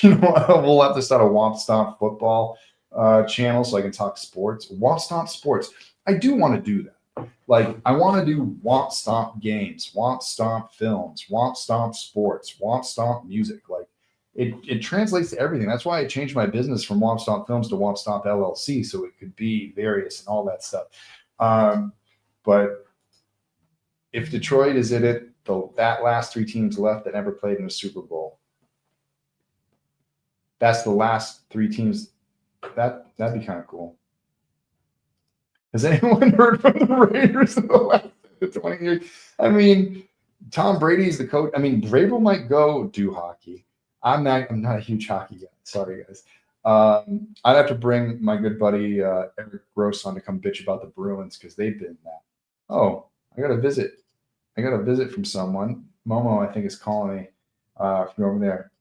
We'll have to start a Womp Stomp football channel so I can talk sports. Womp Stomp sports. I do want to do that. I want to do Womp Stomp games, Womp Stomp films, Womp Stomp sports, Womp Stomp music. It translates to everything. That's why I changed my business from Womp Stomp Films to Womp Stomp LLC so it could be various and all that stuff. But if Detroit is in it, that last three teams left that never played in the Super Bowl. That's the last three teams. That'd be kind of cool. Has anyone heard from the Raiders in the last 20 years? I mean, Tom Brady's the coach. I mean, Vrabel might go do hockey. I'm not a huge hockey guy. Sorry, guys. I'd have to bring my good buddy Eric Gross on to come bitch about the Bruins because they've been that. Oh, I got a visit from someone. Momo, I think, is calling me from over there.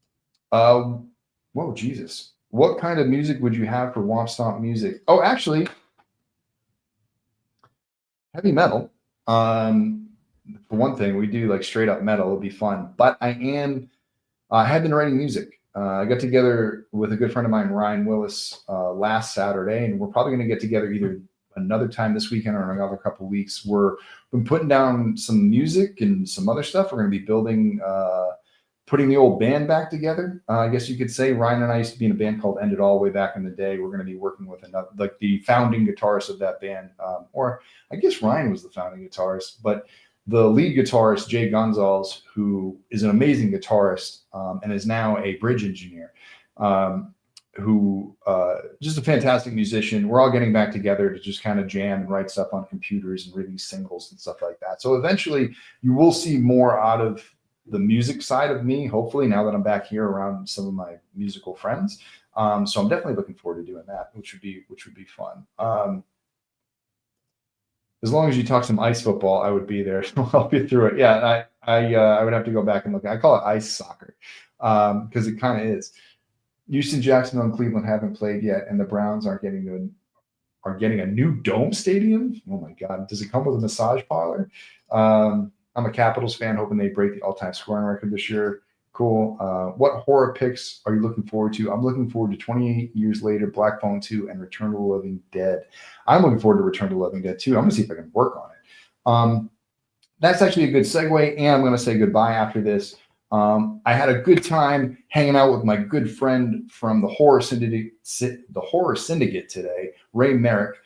Whoa, Jesus. What kind of music would you have for Womp Stomp music? Oh, actually, heavy metal. For one thing, we do straight up metal. It'll be fun. But I have been writing music. I got together with a good friend of mine, Ryan Willis, last Saturday, and we're probably going to get together either another time this weekend or another couple of weeks. We've been putting down some music and some other stuff. We're going to be building, putting the old band back together. I guess you could say Ryan and I used to be in a band called End It All way back in the day. We're going to be working with another, the founding guitarist of that band, or I guess Ryan was the founding guitarist, but the lead guitarist, Jay Gonzalez, who is an amazing guitarist and is now a bridge engineer. who just a fantastic musician. We're all getting back together to just kind of jam and write stuff on computers and release singles and stuff like that. So eventually you will see more out of the music side of me, hopefully, now that I'm back here around some of my musical friends. So I'm definitely looking forward to doing that, which would be fun. As long as you talk some ice football, I would be there. I'll help you through it. Yeah, I would have to go back and look. I call it ice soccer because it kind of is. Houston, Jacksonville, and Cleveland haven't played yet, and the Browns are getting a new dome stadium. Oh my God! Does it come with a massage parlor? I'm a Capitals fan, hoping they break the all-time scoring record this year. Cool. What horror picks are you looking forward to? I'm looking forward to 28 Years Later, Black Phone 2, and Return to the Living Dead. I'm looking forward to Return to the Living Dead too. I'm gonna see if I can work on it. That's actually a good segue, and I'm gonna say goodbye after this. I had a good time hanging out with my good friend from the Horror Syndicate today, Ray Merrick.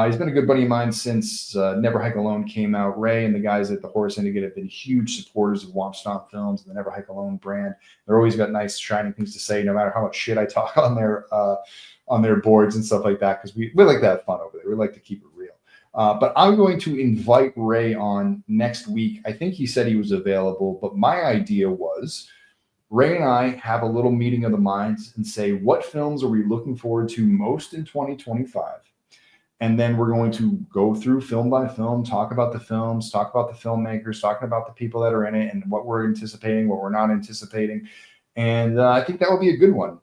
He's been a good buddy of mine since Never Hike Alone came out. Ray and the guys at the Horror Syndicate have been huge supporters of Womp Stomp Films and the Never Hike Alone brand. They're always got nice, shining things to say, no matter how much shit I talk on their boards and stuff like that, because we like to have fun over there. We like to keep it real. But I'm going to invite Ray on next week. I think he said he was available, but my idea was Ray and I have a little meeting of the minds and say, what films are we looking forward to most in 2025? And then we're going to go through film by film, talk about the films, talk about the filmmakers, talking about the people that are in it and what we're anticipating, what we're not anticipating. And I think that would be a good one.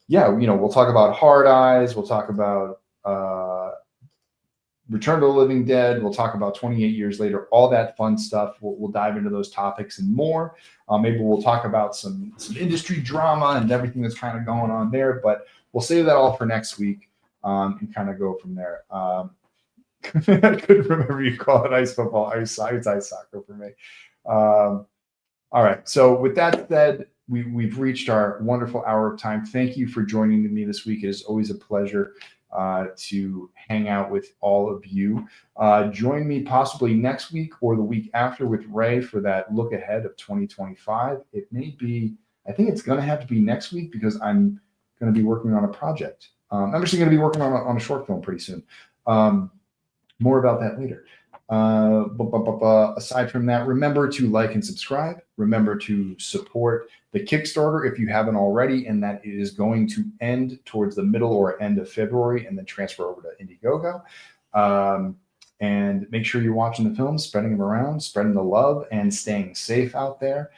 We'll talk about Hard Eyes. We'll talk about Return to the Living Dead. We'll talk about 28 Years Later, all that fun stuff. We'll dive into those topics and more. Maybe we'll talk about some industry drama and everything that's kind of going on there, but we'll save that all for next week and kind of go from there. I couldn't remember you call it ice football. It's ice soccer for me. All right. So with that said, we've reached our wonderful hour of time. Thank you for joining me this week. It is always a pleasure to hang out with all of you. Join me possibly next week or the week after with Ray for that look ahead of 2025. It may be, I think it's going to have to be next week because I'm going to be working on a project. I'm actually going to be working on a short film pretty soon. More about that later. Aside from that, remember to like and subscribe. Remember to support the Kickstarter if you haven't already, and that is going to end towards the middle or end of February and then transfer over to Indiegogo. And make sure you're watching the films, spreading them around, spreading the love, and staying safe out there.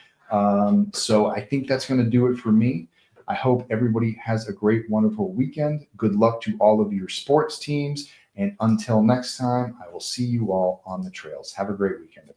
So I think that's going to do it for me. I hope everybody has a great, wonderful weekend. Good luck to all of your sports teams. And until next time, I will see you all on the trails. Have a great weekend.